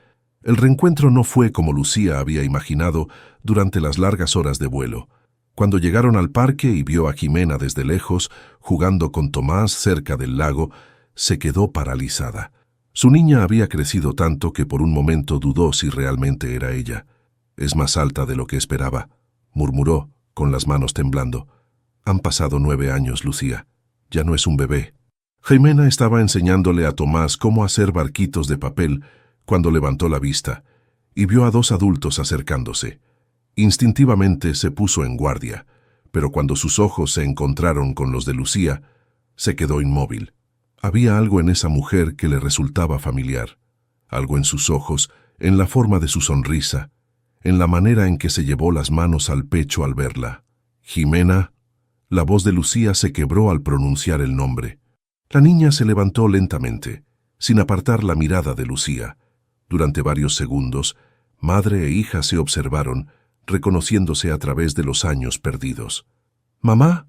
El reencuentro no fue como Lucía había imaginado durante las largas horas de vuelo. Cuando llegaron al parque y vio a Jimena desde lejos, jugando con Tomás cerca del lago, se quedó paralizada. Su niña había crecido tanto que por un momento dudó si realmente era ella. «Es más alta de lo que esperaba», murmuró, con las manos temblando. «Han pasado 9 años, Lucía. Ya no es un bebé». Jimena estaba enseñándole a Tomás cómo hacer barquitos de papel cuando levantó la vista y vio a 2 adultos acercándose. Instintivamente se puso en guardia, pero cuando sus ojos se encontraron con los de Lucía, se quedó inmóvil. Había algo en esa mujer que le resultaba familiar, algo en sus ojos, en la forma de su sonrisa, en la manera en que se llevó las manos al pecho al verla. «Jimena». La voz de Lucía se quebró al pronunciar el nombre. La niña se levantó lentamente, sin apartar la mirada de Lucía. Durante varios segundos, Madre e hija se observaron, reconociéndose a través de los años perdidos. «¿Mamá?»,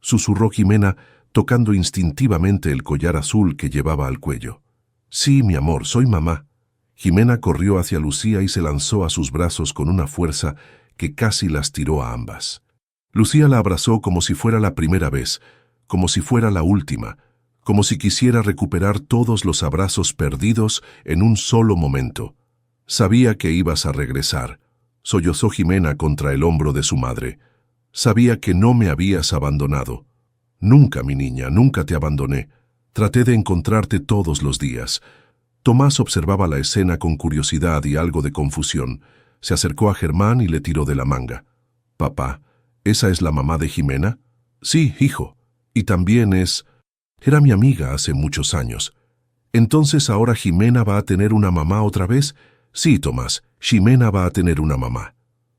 susurró Jimena, tocando instintivamente el collar azul que llevaba al cuello. «Sí, mi amor, soy mamá». Jimena corrió hacia Lucía y se lanzó a sus brazos con una fuerza que casi las tiró a ambas. Lucía la abrazó como si fuera la primera vez, como si fuera la última, como si quisiera recuperar todos los abrazos perdidos en un solo momento. «Sabía que ibas a regresar», sollozó Jimena contra el hombro de su madre. «Sabía que no me habías abandonado». «Nunca, mi niña, nunca te abandoné. Traté de encontrarte todos los días». Tomás observaba la escena con curiosidad y algo de confusión. Se acercó a Germán y le tiró de la manga. «Papá, ¿esa es la mamá de Jimena?» «Sí, hijo. Y también es... Era mi amiga hace muchos años». «¿Entonces ahora Jimena va a tener una mamá otra vez?» «Sí, Tomás, Jimena va a tener una mamá».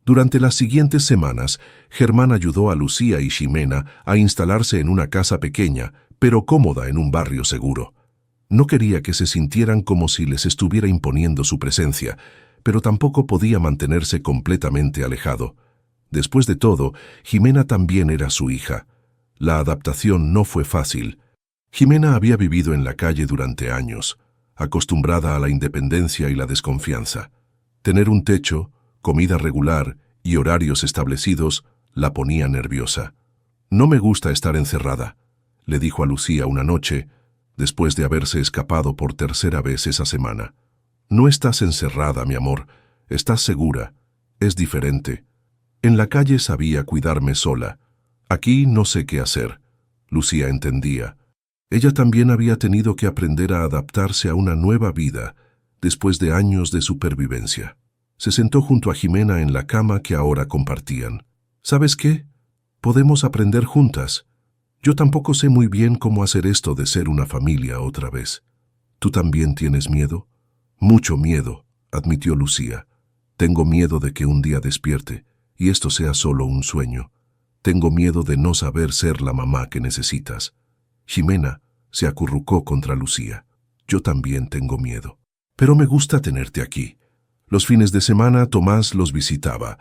Durante las siguientes semanas, Germán ayudó a Lucía y Jimena a instalarse en una casa pequeña, pero cómoda en un barrio seguro. No quería que se sintieran como si les estuviera imponiendo su presencia, pero tampoco podía mantenerse completamente alejado. Después de todo, Jimena también era su hija. La adaptación no fue fácil. Jimena había vivido en la calle durante años, acostumbrada a la independencia y la desconfianza. Tener un techo, comida regular y horarios establecidos la ponía nerviosa. «No me gusta estar encerrada», le dijo a Lucía una noche, después de haberse escapado por tercera vez esa semana. «No estás encerrada, mi amor. Estás segura. Es diferente. En la calle sabía cuidarme sola. Aquí no sé qué hacer». Lucía entendía. Ella también había tenido que aprender a adaptarse a una nueva vida después de años de supervivencia. Se sentó junto a Jimena en la cama que ahora compartían. «¿Sabes qué? Podemos aprender juntas. Yo tampoco sé muy bien cómo hacer esto de ser una familia otra vez». «¿Tú también tienes miedo?» «Mucho miedo», admitió Lucía. «Tengo miedo de que un día despierte y esto sea solo un sueño. Tengo miedo de no saber ser la mamá que necesitas». Jimena se acurrucó contra Lucía. «Yo también tengo miedo. Pero me gusta tenerte aquí». Los fines de semana Tomás los visitaba.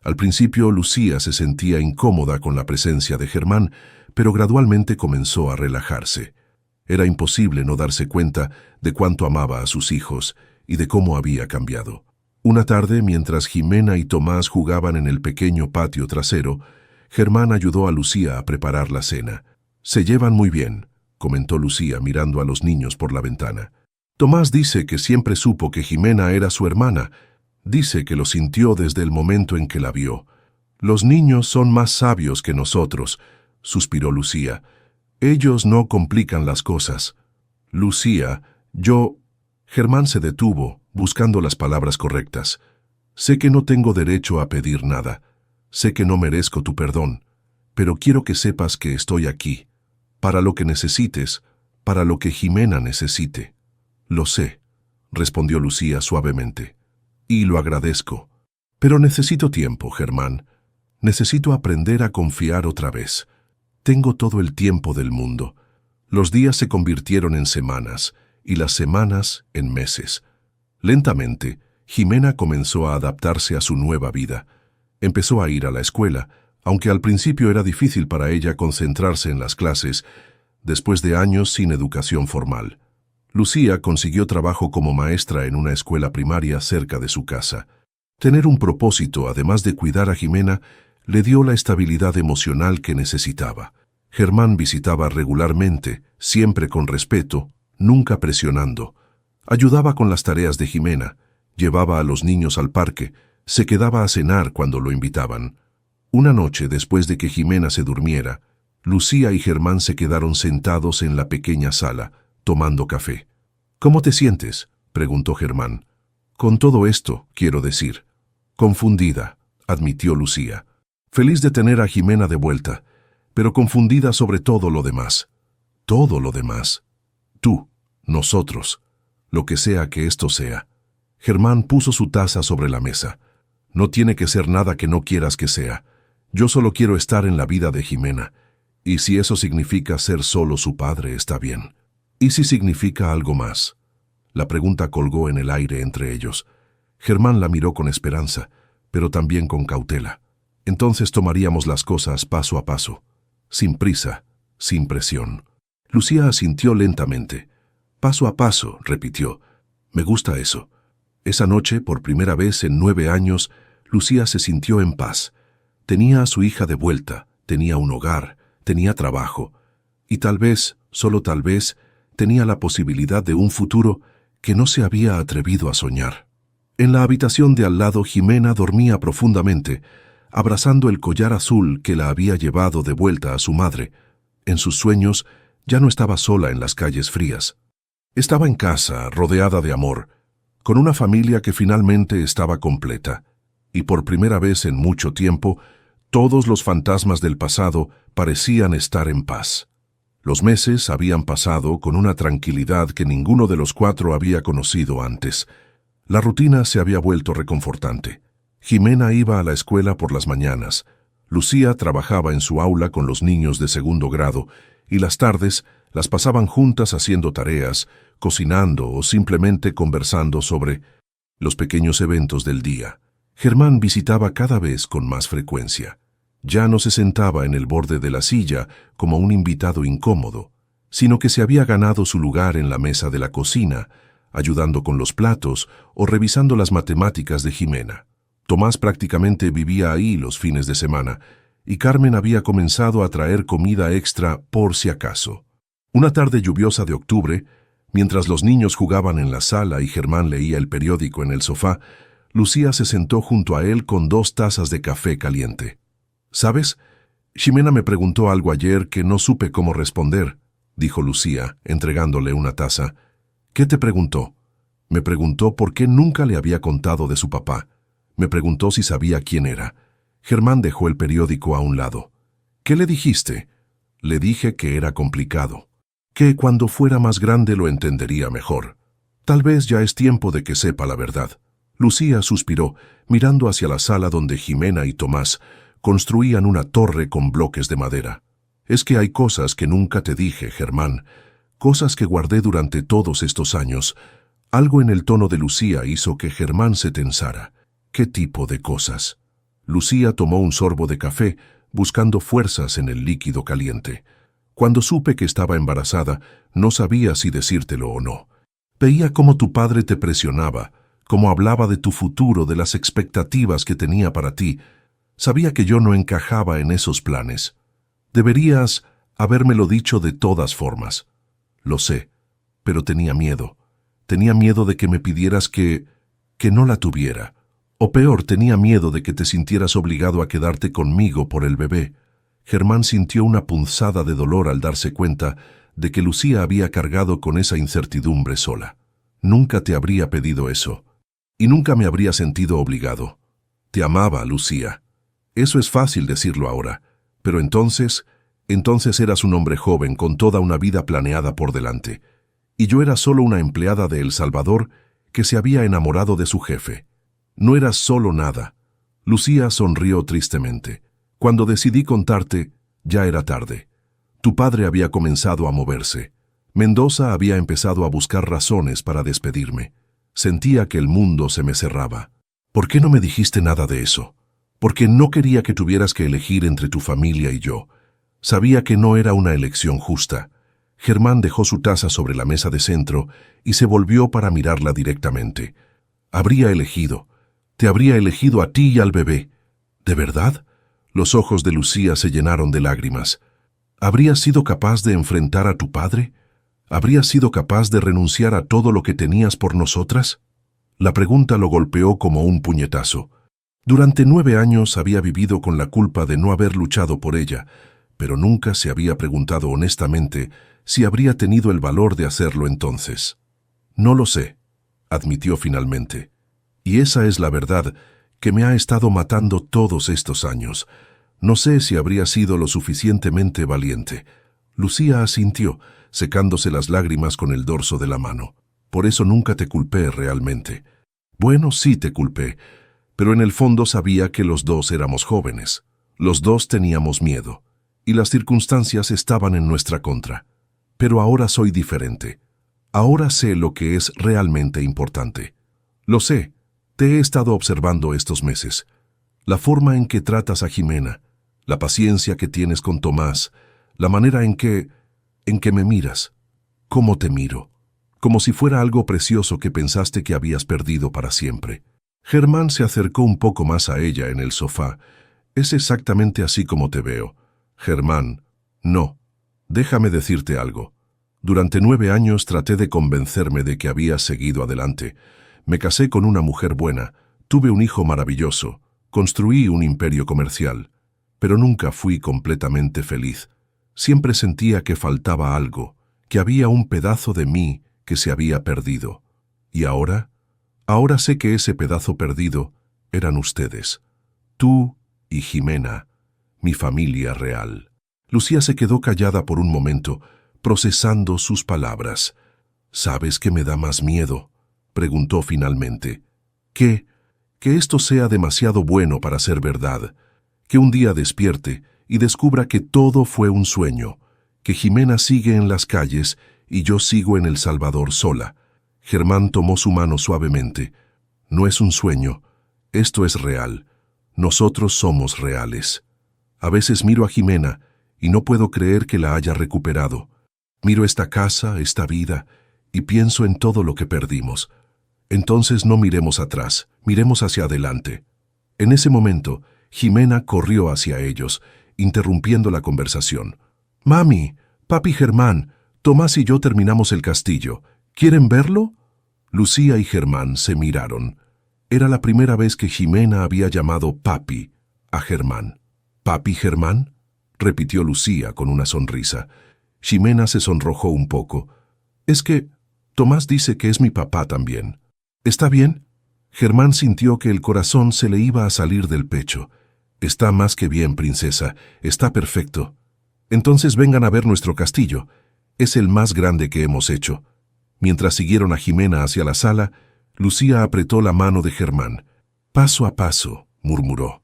Al principio Lucía se sentía incómoda con la presencia de Germán, pero gradualmente comenzó a relajarse. Era imposible no darse cuenta de cuánto amaba a sus hijos y de cómo había cambiado. Una tarde, mientras Jimena y Tomás jugaban en el pequeño patio trasero, Germán ayudó a Lucía a preparar la cena. «Se llevan muy bien», comentó Lucía mirando a los niños por la ventana. «Tomás dice que siempre supo que Jimena era su hermana. Dice que lo sintió desde el momento en que la vio. Los niños son más sabios que nosotros», suspiró Lucía. «Ellos no complican las cosas». «Lucía, yo...» Germán se detuvo, buscando las palabras correctas. «Sé que no tengo derecho a pedir nada. Sé que no merezco tu perdón. Pero quiero que sepas que estoy aquí. Para lo que necesites, para lo que Jimena necesite». «Lo sé», respondió Lucía suavemente. «Y lo agradezco. Pero necesito tiempo, Germán. Necesito aprender a confiar otra vez. Tengo todo el tiempo del mundo». Los días se convirtieron en semanas, y las semanas en meses. Lentamente, Jimena comenzó a adaptarse a su nueva vida. Empezó a ir a la escuela, aunque al principio era difícil para ella concentrarse en las clases, después de años sin educación formal. Lucía consiguió trabajo como maestra en una escuela primaria cerca de su casa. Tener un propósito, además de cuidar a Jimena, le dio la estabilidad emocional que necesitaba. Germán visitaba regularmente, siempre con respeto, nunca presionando. Ayudaba con las tareas de Jimena, llevaba a los niños al parque, se quedaba a cenar cuando lo invitaban. Una noche, después de que Jimena se durmiera, Lucía y Germán se quedaron sentados en la pequeña sala, tomando café. «¿Cómo te sientes?», preguntó Germán. «Con todo esto, quiero decir». «Confundida», admitió Lucía. «Feliz de tener a Jimena de vuelta, pero confundida sobre todo lo demás». «Todo lo demás». «Tú, nosotros, lo que sea que esto sea». Germán puso su taza sobre la mesa. «No tiene que ser nada que no quieras que sea. Yo solo quiero estar en la vida de Jimena. Y si eso significa ser solo su padre, está bien. ¿Y si significa algo más?». La pregunta colgó en el aire entre ellos. Germán la miró con esperanza, pero también con cautela. Entonces tomaríamos las cosas paso a paso, sin prisa, sin presión. Lucía asintió lentamente. Paso a paso, repitió. Me gusta eso. Esa noche, por primera vez en 9 años, Lucía se sintió en paz. Tenía a su hija de vuelta, tenía un hogar, tenía trabajo, y tal vez, solo tal vez, tenía la posibilidad de un futuro que no se había atrevido a soñar. En la habitación de al lado, Jimena dormía profundamente, abrazando el collar azul que la había llevado de vuelta a su madre. En sus sueños, ya no estaba sola en las calles frías. Estaba en casa, rodeada de amor, con una familia que finalmente estaba completa, y por primera vez en mucho tiempo, todos los fantasmas del pasado parecían estar en paz. Los meses habían pasado con una tranquilidad que ninguno de los 4 había conocido antes. La rutina se había vuelto reconfortante. Jimena iba a la escuela por las mañanas. Lucía trabajaba en su aula con los niños de 2º grado, y las tardes las pasaban juntas haciendo tareas, cocinando o simplemente conversando sobre los pequeños eventos del día. Germán visitaba cada vez con más frecuencia. Ya no se sentaba en el borde de la silla como un invitado incómodo, sino que se había ganado su lugar en la mesa de la cocina, ayudando con los platos o revisando las matemáticas de Jimena. Tomás prácticamente vivía ahí los fines de semana, y Carmen había comenzado a traer comida extra por si acaso. Una tarde lluviosa de octubre, mientras los niños jugaban en la sala y Germán leía el periódico en el sofá, Lucía se sentó junto a él con 2 tazas de café caliente. «¿Sabes? Ximena me preguntó algo ayer que no supe cómo responder», dijo Lucía, entregándole una taza. «¿Qué te preguntó?» «Me preguntó por qué nunca le había contado de su papá. Me preguntó si sabía quién era». Germán dejó el periódico a un lado. «¿Qué le dijiste?» «Le dije que era complicado. Que cuando fuera más grande lo entendería mejor. Tal vez ya es tiempo de que sepa la verdad». Lucía suspiró, mirando hacia la sala donde Jimena y Tomás construían una torre con bloques de madera. «Es que hay cosas que nunca te dije, Germán, cosas que guardé durante todos estos años». Algo en el tono de Lucía hizo que Germán se tensara. ¿Qué tipo de cosas? Lucía tomó un sorbo de café, buscando fuerzas en el líquido caliente. «Cuando supe que estaba embarazada, no sabía si decírtelo o no. Veía cómo tu padre te presionaba, cómo hablaba de tu futuro, de las expectativas que tenía para ti. Sabía que yo no encajaba en esos planes. Deberías habérmelo dicho de todas formas. Lo sé, pero tenía miedo. Tenía miedo de que me pidieras que no la tuviera. O peor, tenía miedo de que te sintieras obligado a quedarte conmigo por el bebé». Germán sintió una punzada de dolor al darse cuenta de que Lucía había cargado con esa incertidumbre sola. «Nunca te habría pedido eso. Y nunca me habría sentido obligado. Te amaba, Lucía. Eso es fácil decirlo ahora. Pero entonces eras un hombre joven con toda una vida planeada por delante. Y yo era solo una empleada de El Salvador que se había enamorado de su jefe. No eras solo nada». Lucía sonrió tristemente. «Cuando decidí contarte, ya era tarde. Tu padre había comenzado a moverse. Mendoza había empezado a buscar razones para despedirme. Sentía que el mundo se me cerraba. ¿Por qué no me dijiste nada de eso? Porque no quería que tuvieras que elegir entre tu familia y yo. Sabía que no era una elección justa». Germán dejó su taza sobre la mesa de centro y se volvió para mirarla directamente. Te habría elegido a ti y al bebé». «¿De verdad?» Los ojos de Lucía se llenaron de lágrimas. «¿Habrías sido capaz de enfrentar a tu padre? ¿Habrías sido capaz de renunciar a todo lo que tenías por nosotras?» La pregunta lo golpeó como un puñetazo. Durante 9 años había vivido con la culpa de no haber luchado por ella, pero nunca se había preguntado honestamente si habría tenido el valor de hacerlo entonces. «No lo sé», admitió finalmente. «Y esa es la verdad que me ha estado matando todos estos años. No sé si habría sido lo suficientemente valiente». Lucía asintió, secándose las lágrimas con el dorso de la mano. «Por eso nunca te culpé realmente». «Bueno, sí te culpé, pero en el fondo sabía que los dos éramos jóvenes. Los dos teníamos miedo, y las circunstancias estaban en nuestra contra. Pero ahora soy diferente. Ahora sé lo que es realmente importante. Lo sé, Te he estado observando estos meses. La forma en que tratas a Jimena, la paciencia que tienes con Tomás, la manera en que me miras. ¿Cómo te miro? Como si fuera algo precioso que pensaste que habías perdido para siempre. Germán se acercó un poco más a ella en el sofá. Es exactamente así como te veo. Germán, no. Déjame decirte algo. Durante 9 años traté de convencerme de que habías seguido adelante. Me casé con una mujer buena, tuve un hijo maravilloso, construí un imperio comercial, pero nunca fui completamente feliz. Siempre sentía que faltaba algo, que había un pedazo de mí que se había perdido. ¿Y ahora? Ahora sé que ese pedazo perdido eran ustedes. Tú y Jimena, mi familia real. Lucía se quedó callada por un momento, procesando sus palabras. ¿Sabes qué me da más miedo?, preguntó finalmente. ¿Qué? Que esto sea demasiado bueno para ser verdad. Que un día despierte y descubra que todo fue un sueño, que Jimena sigue en las calles y yo sigo en El Salvador sola. Germán tomó su mano suavemente. No es un sueño, esto es real. Nosotros somos reales. A veces miro a Jimena y no puedo creer que la haya recuperado. Miro esta casa, esta vida, y pienso en todo lo que perdimos. Entonces no miremos atrás, miremos hacia adelante. En ese momento, Jimena corrió hacia ellos, interrumpiendo la conversación. «Mami, papi Germán, Tomás y yo terminamos el castillo. ¿Quieren verlo?» Lucía y Germán se miraron. Era la primera vez que Jimena había llamado papi a Germán. «¿Papi Germán?», repitió Lucía con una sonrisa. Jimena se sonrojó un poco. «Es que Tomás dice que es mi papá también». «¿Está bien?» Germán sintió que el corazón se le iba a salir del pecho. «Está más que bien, princesa. Está perfecto. Entonces vengan a ver nuestro castillo. Es el más grande que hemos hecho». Mientras siguieron a Jimena hacia la sala, Lucía apretó la mano de Germán. «Paso a paso», murmuró.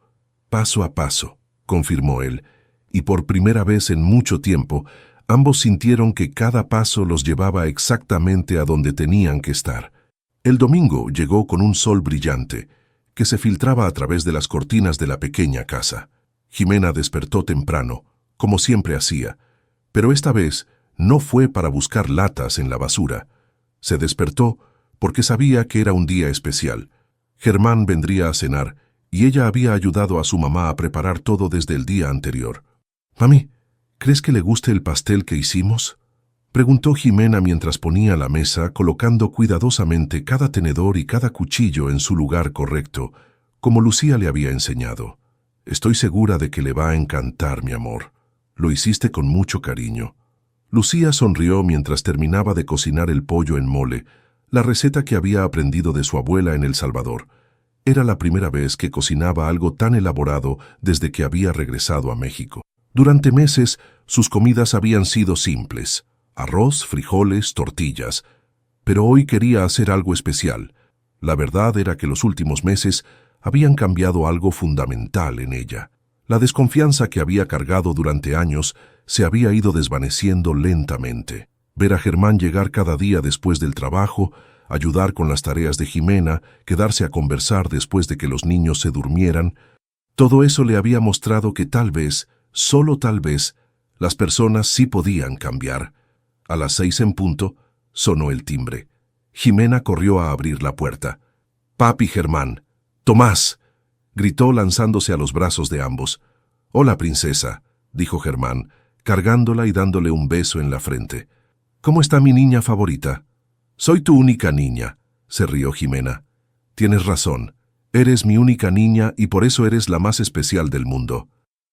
«Paso a paso», confirmó él, y por primera vez en mucho tiempo, ambos sintieron que cada paso los llevaba exactamente a donde tenían que estar. El domingo llegó con un sol brillante, que se filtraba a través de las cortinas de la pequeña casa. Jimena despertó temprano, como siempre hacía, pero esta vez no fue para buscar latas en la basura. Se despertó porque sabía que era un día especial. Germán vendría a cenar y ella había ayudado a su mamá a preparar todo desde el día anterior. «Mami, ¿crees que le guste el pastel que hicimos?», preguntó Jimena mientras ponía la mesa, colocando cuidadosamente cada tenedor y cada cuchillo en su lugar correcto, como Lucía le había enseñado. «Estoy segura de que le va a encantar, mi amor. Lo hiciste con mucho cariño». Lucía sonrió mientras terminaba de cocinar el pollo en mole, la receta que había aprendido de su abuela en El Salvador. Era la primera vez que cocinaba algo tan elaborado desde que había regresado a México. Durante meses, sus comidas habían sido simples: arroz, frijoles, tortillas. Pero hoy quería hacer algo especial. La verdad era que los últimos meses habían cambiado algo fundamental en ella. La desconfianza que había cargado durante años se había ido desvaneciendo lentamente. Ver a Germán llegar cada día después del trabajo, ayudar con las tareas de Jimena, quedarse a conversar después de que los niños se durmieran, todo eso le había mostrado que tal vez, solo tal vez, las personas sí podían cambiar. A las 6 en punto, sonó el timbre. Jimena corrió a abrir la puerta. «Papi Germán, Tomás», gritó lanzándose a los brazos de ambos. «Hola, princesa», dijo Germán, cargándola y dándole un beso en la frente. «¿Cómo está mi niña favorita?» «Soy tu única niña», se rió Jimena. «Tienes razón, eres mi única niña y por eso eres la más especial del mundo».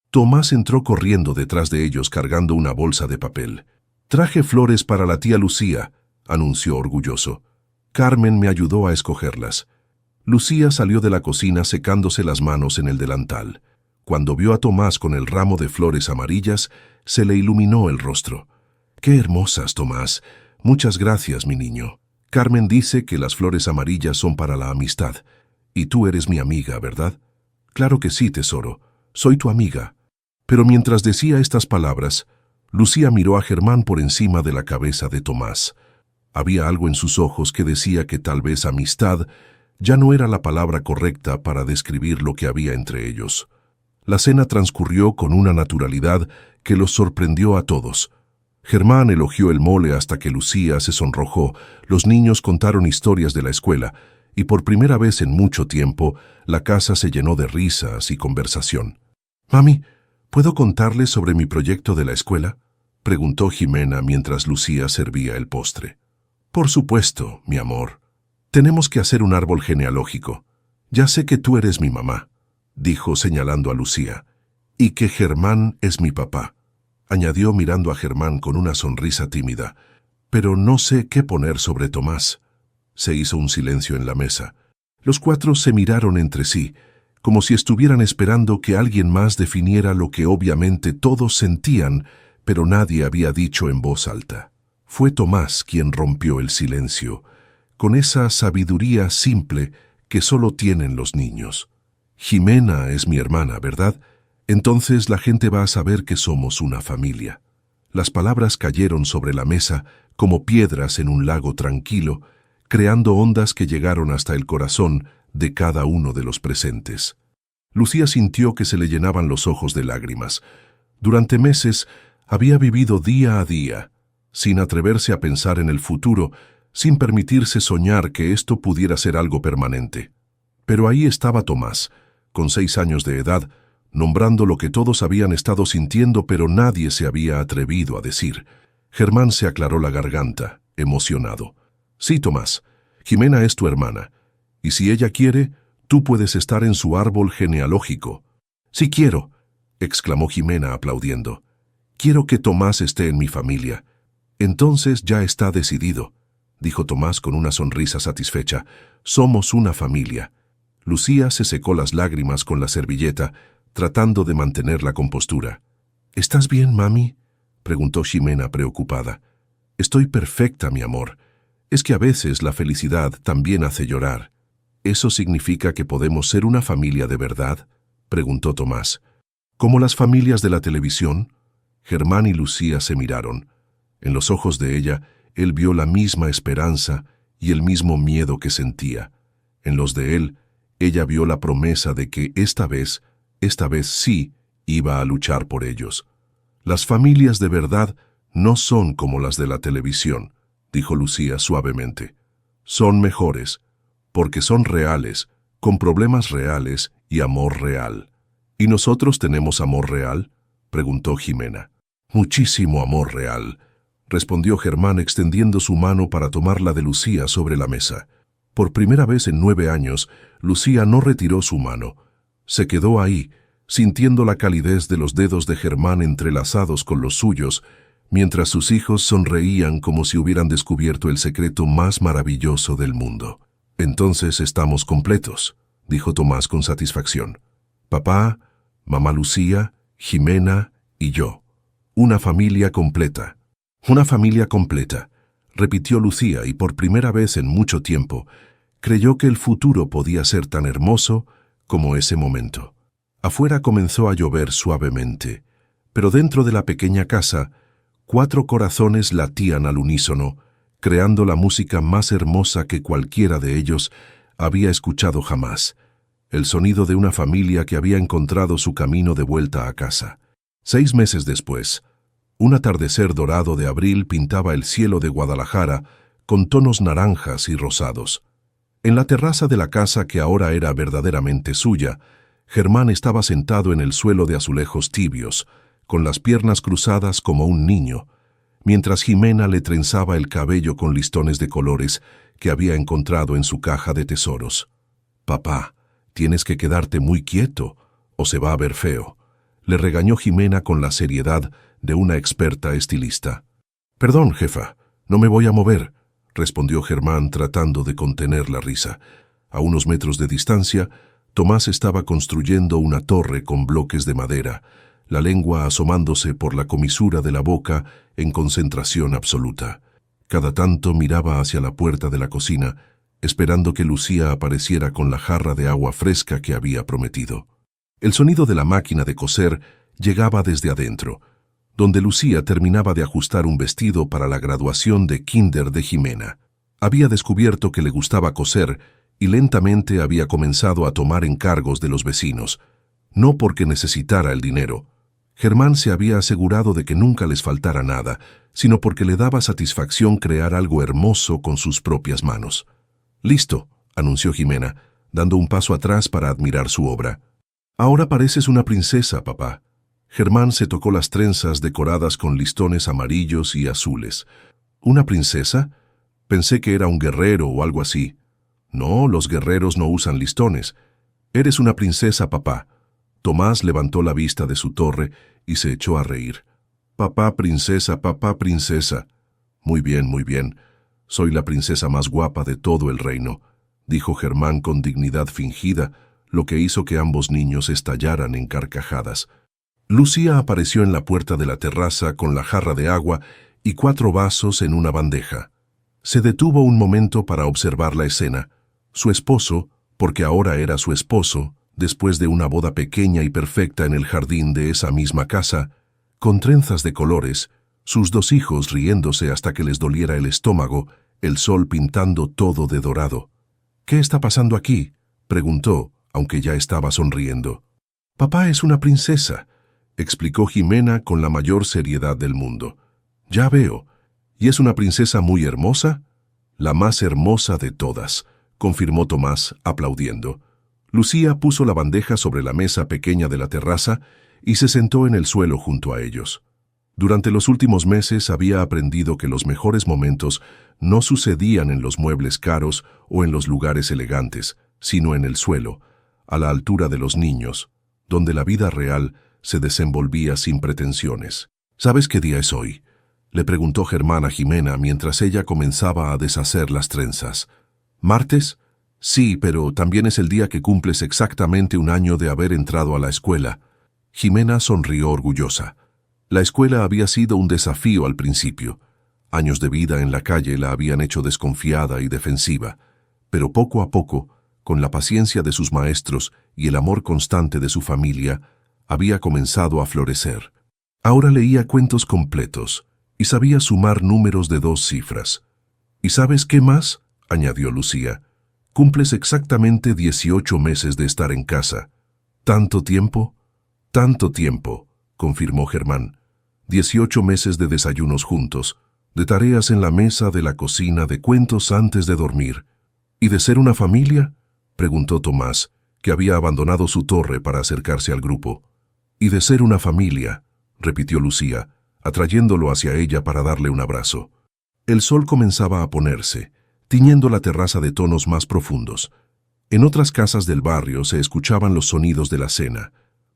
Tomás entró corriendo detrás de ellos cargando una bolsa de papel. «Traje flores para la tía Lucía», anunció orgulloso. «Carmen me ayudó a escogerlas». Lucía salió de la cocina secándose las manos en el delantal. Cuando vio a Tomás con el ramo de flores amarillas, se le iluminó el rostro. «Qué hermosas, Tomás. Muchas gracias, mi niño. Carmen dice que las flores amarillas son para la amistad. Y tú eres mi amiga, ¿verdad?» «Claro que sí, tesoro. Soy tu amiga». Pero mientras decía estas palabras, Lucía miró a Germán por encima de la cabeza de Tomás. Había algo en sus ojos que decía que tal vez amistad Ya no era la palabra correcta para describir lo que había entre ellos. La cena transcurrió con una naturalidad que los sorprendió a todos. Germán elogió el mole hasta que Lucía se sonrojó, los niños contaron historias de la escuela, y por primera vez en mucho tiempo, la casa se llenó de risas y conversación. «Mami, ¿puedo contarles sobre mi proyecto de la escuela?», preguntó Jimena mientras Lucía servía el postre. «Por supuesto, mi amor. Tenemos que hacer un árbol genealógico. Ya sé que tú eres mi mamá», dijo señalando a Lucía, «y que Germán es mi papá», añadió mirando a Germán con una sonrisa tímida. «Pero no sé qué poner sobre Tomás». Se hizo un silencio en la mesa. Los cuatro se miraron entre sí, como si estuvieran esperando que alguien más definiera lo que obviamente todos sentían, pero nadie había dicho en voz alta. Fue Tomás quien rompió el silencio, con esa sabiduría simple que solo tienen los niños. «Jimena es mi hermana, ¿verdad? Entonces la gente va a saber que somos una familia». Las palabras cayeron sobre la mesa como piedras en un lago tranquilo, creando ondas que llegaron hasta el corazón de cada uno de los presentes. Lucía sintió que se le llenaban los ojos de lágrimas. Durante meses había vivido día a día, sin atreverse a pensar en el futuro, sin permitirse soñar que esto pudiera ser algo permanente. Pero ahí estaba Tomás, con 6 años de edad, nombrando lo que todos habían estado sintiendo pero nadie se había atrevido a decir. Germán se aclaró la garganta, emocionado. «Sí, Tomás, Jimena es tu hermana, y si ella quiere, tú puedes estar en su árbol genealógico». «Sí quiero», exclamó Jimena aplaudiendo. «Quiero que Tomás esté en mi familia». «Entonces ya está decidido», dijo Tomás con una sonrisa satisfecha. «Somos una familia». Lucía se secó las lágrimas con la servilleta, tratando de mantener la compostura. «¿Estás bien, mami?», preguntó Jimena preocupada. «Estoy perfecta, mi amor. Es que a veces la felicidad también hace llorar». «¿Eso significa que podemos ser una familia de verdad?», preguntó Tomás. «¿Como las familias de la televisión?». Germán y Lucía se miraron. En los ojos de ella, él vio la misma esperanza y el mismo miedo que sentía. En los de él, ella vio la promesa de que esta vez sí, iba a luchar por ellos. «Las familias de verdad no son como las de la televisión», dijo Lucía suavemente. «Son mejores, porque son reales, con problemas reales y amor real». «¿Y nosotros tenemos amor real?», preguntó Jimena. «Muchísimo amor real», respondió Germán extendiendo su mano para tomar la de Lucía sobre la mesa. Por primera vez en 9 años, Lucía no retiró su mano. Se quedó ahí, sintiendo la calidez de los dedos de Germán entrelazados con los suyos, mientras sus hijos sonreían como si hubieran descubierto el secreto más maravilloso del mundo. «Entonces estamos completos», dijo Tomás con satisfacción. «Papá, mamá Lucía, Jimena y yo. Una familia completa». «Una familia completa», repitió Lucía y por primera vez en mucho tiempo creyó que el futuro podía ser tan hermoso como ese momento. Afuera comenzó a llover suavemente, pero dentro de la pequeña casa, 4 corazones latían al unísono, creando la música más hermosa que cualquiera de ellos había escuchado jamás, el sonido de una familia que había encontrado su camino de vuelta a casa. 6 meses después, un atardecer dorado de abril pintaba el cielo de Guadalajara con tonos naranjas y rosados. En la terraza de la casa que ahora era verdaderamente suya, Germán estaba sentado en el suelo de azulejos tibios, con las piernas cruzadas como un niño, mientras Jimena le trenzaba el cabello con listones de colores que había encontrado en su caja de tesoros. «Papá, tienes que quedarte muy quieto, o se va a ver feo», le regañó Jimena con la seriedad de una experta estilista. «Perdón, jefa, no me voy a mover», respondió Germán tratando de contener la risa. A unos metros de distancia, Tomás estaba construyendo una torre con bloques de madera, la lengua asomándose por la comisura de la boca en concentración absoluta. Cada tanto miraba hacia la puerta de la cocina, esperando que Lucía apareciera con la jarra de agua fresca que había prometido. El sonido de la máquina de coser llegaba desde adentro, donde Lucía terminaba de ajustar un vestido para la graduación de kinder de Jimena. Había descubierto que le gustaba coser y lentamente había comenzado a tomar encargos de los vecinos, no porque necesitara el dinero. Germán se había asegurado de que nunca les faltara nada, sino porque le daba satisfacción crear algo hermoso con sus propias manos. «Listo», anunció Jimena, dando un paso atrás para admirar su obra. «Ahora pareces una princesa, papá». Germán se tocó las trenzas decoradas con listones amarillos y azules. «¿Una princesa? Pensé que era un guerrero o algo así». «No, los guerreros no usan listones. Eres una princesa, papá». Tomás levantó la vista de su torre y se echó a reír. «Papá, princesa, papá, princesa». Muy bien. Soy la princesa más guapa de todo el reino», dijo Germán con dignidad fingida, lo que hizo que ambos niños estallaran en carcajadas. Lucía apareció en la puerta de la terraza con la jarra de agua y 4 vasos en una bandeja. Se detuvo un momento para observar la escena. Su esposo, porque ahora era su esposo, después de una boda pequeña y perfecta en el jardín de esa misma casa, con trenzas de colores, sus 2 hijos riéndose hasta que les doliera el estómago, el sol pintando todo de dorado. «¿Qué está pasando aquí?», preguntó, aunque ya estaba sonriendo. «Papá es una princesa», explicó Jimena con la mayor seriedad del mundo. «Ya veo. ¿Y es una princesa muy hermosa?» «La más hermosa de todas», confirmó Tomás, aplaudiendo. Lucía puso la bandeja sobre la mesa pequeña de la terraza y se sentó en el suelo junto a ellos. Durante los últimos meses había aprendido que los mejores momentos no sucedían en los muebles caros o en los lugares elegantes, sino en el suelo, a la altura de los niños, donde la vida real se desenvolvía sin pretensiones. «¿Sabes qué día es hoy?», le preguntó Germán a Jimena mientras ella comenzaba a deshacer las trenzas. «¿Martes? Sí, pero también es el día que cumples exactamente 1 año de haber entrado a la escuela». Jimena sonrió orgullosa. La escuela había sido un desafío al principio. Años de vida en la calle la habían hecho desconfiada y defensiva, pero poco a poco, con la paciencia de sus maestros y el amor constante de su familia, había comenzado a florecer. Ahora leía cuentos completos y sabía sumar números de 2 cifras. «¿Y sabes qué más?», añadió Lucía. «Cumples exactamente 18 meses de estar en casa». «¿Tanto tiempo?». «Tanto tiempo», confirmó Germán. 18 meses de desayunos juntos, de tareas en la mesa de la cocina, de cuentos antes de dormir. «¿Y de ser una familia?», preguntó Tomás, que había abandonado su torre para acercarse al grupo. «Y de ser una familia», repitió Lucía, atrayéndolo hacia ella para darle un abrazo. El sol comenzaba a ponerse, tiñendo la terraza de tonos más profundos. En otras casas del barrio se escuchaban los sonidos de la cena,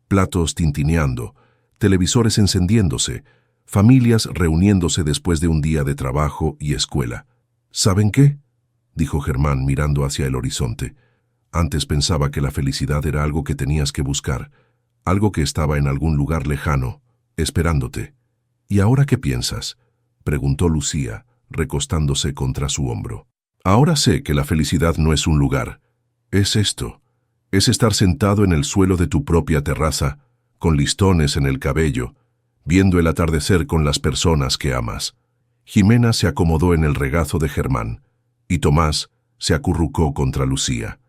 platos tintineando, televisores encendiéndose, familias reuniéndose después de un día de trabajo y escuela. «¿Saben qué?», dijo Germán mirando hacia el horizonte. «Antes pensaba que la felicidad era algo que tenías que buscar, algo que estaba en algún lugar lejano, esperándote». «¿Y ahora qué piensas?», preguntó Lucía, recostándose contra su hombro. «Ahora sé que la felicidad no es un lugar. Es esto. Es estar sentado en el suelo de tu propia terraza, con listones en el cabello, viendo el atardecer con las personas que amas». Jimena se acomodó en el regazo de Germán, y Tomás se acurrucó contra Lucía.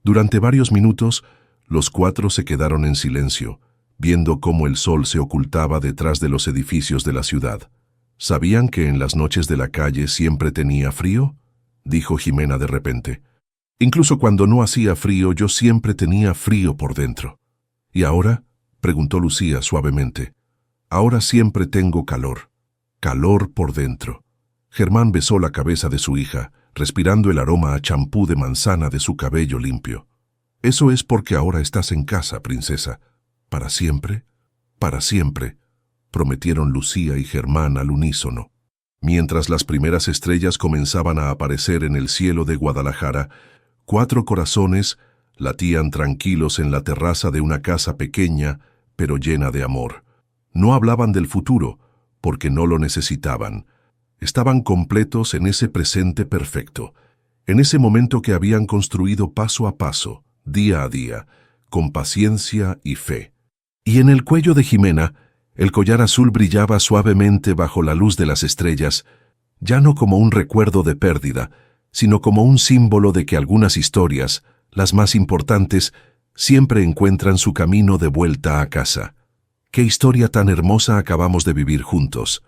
Durante varios minutos, los 4 se quedaron en silencio, viendo cómo el sol se ocultaba detrás de los edificios de la ciudad. «¿Sabían que en las noches de la calle siempre tenía frío?», dijo Jimena de repente. «Incluso cuando no hacía frío, yo siempre tenía frío por dentro». «¿Y ahora?», preguntó Lucía suavemente. «Ahora siempre tengo calor. Calor por dentro». Germán besó la cabeza de su hija, respirando el aroma a champú de manzana de su cabello limpio. «Eso es porque ahora estás en casa, princesa. ¿Para siempre?». «Para siempre», prometieron Lucía y Germán al unísono. Mientras las primeras estrellas comenzaban a aparecer en el cielo de Guadalajara, 4 corazones latían tranquilos en la terraza de una casa pequeña, pero llena de amor. No hablaban del futuro, porque no lo necesitaban. Estaban completos en ese presente perfecto, en ese momento que habían construido paso a paso, día a día, con paciencia y fe. Y en el cuello de Jimena, el collar azul brillaba suavemente bajo la luz de las estrellas, ya no como un recuerdo de pérdida, sino como un símbolo de que algunas historias, las más importantes, siempre encuentran su camino de vuelta a casa. ¡Qué historia tan hermosa acabamos de vivir juntos!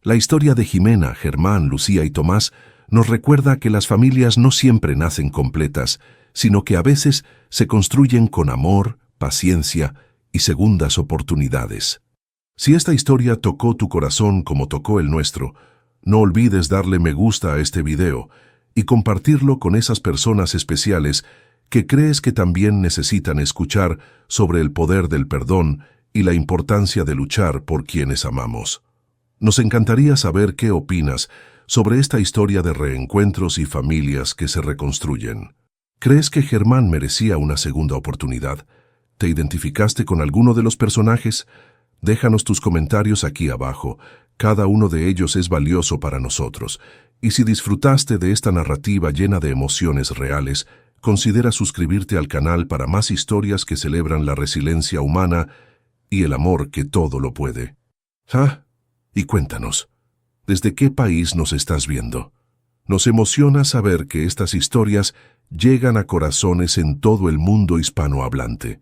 La historia de Jimena, Germán, Lucía y Tomás nos recuerda que las familias no siempre nacen completas, sino que a veces se construyen con amor, paciencia y segundas oportunidades. Si esta historia tocó tu corazón como tocó el nuestro, no olvides darle me gusta a este video y compartirlo con esas personas especiales que crees que también necesitan escuchar sobre el poder del perdón y la importancia de luchar por quienes amamos. Nos encantaría saber qué opinas sobre esta historia de reencuentros y familias que se reconstruyen. ¿Crees que Germán merecía una segunda oportunidad? ¿Te identificaste con alguno de los personajes? Déjanos tus comentarios aquí abajo. Cada uno de ellos es valioso para nosotros. Y si disfrutaste de esta narrativa llena de emociones reales, considera suscribirte al canal para más historias que celebran la resiliencia humana y el amor que todo lo puede. Y cuéntanos, ¿desde qué país nos estás viendo? Nos emociona saber que estas historias llegan a corazones en todo el mundo hispanohablante.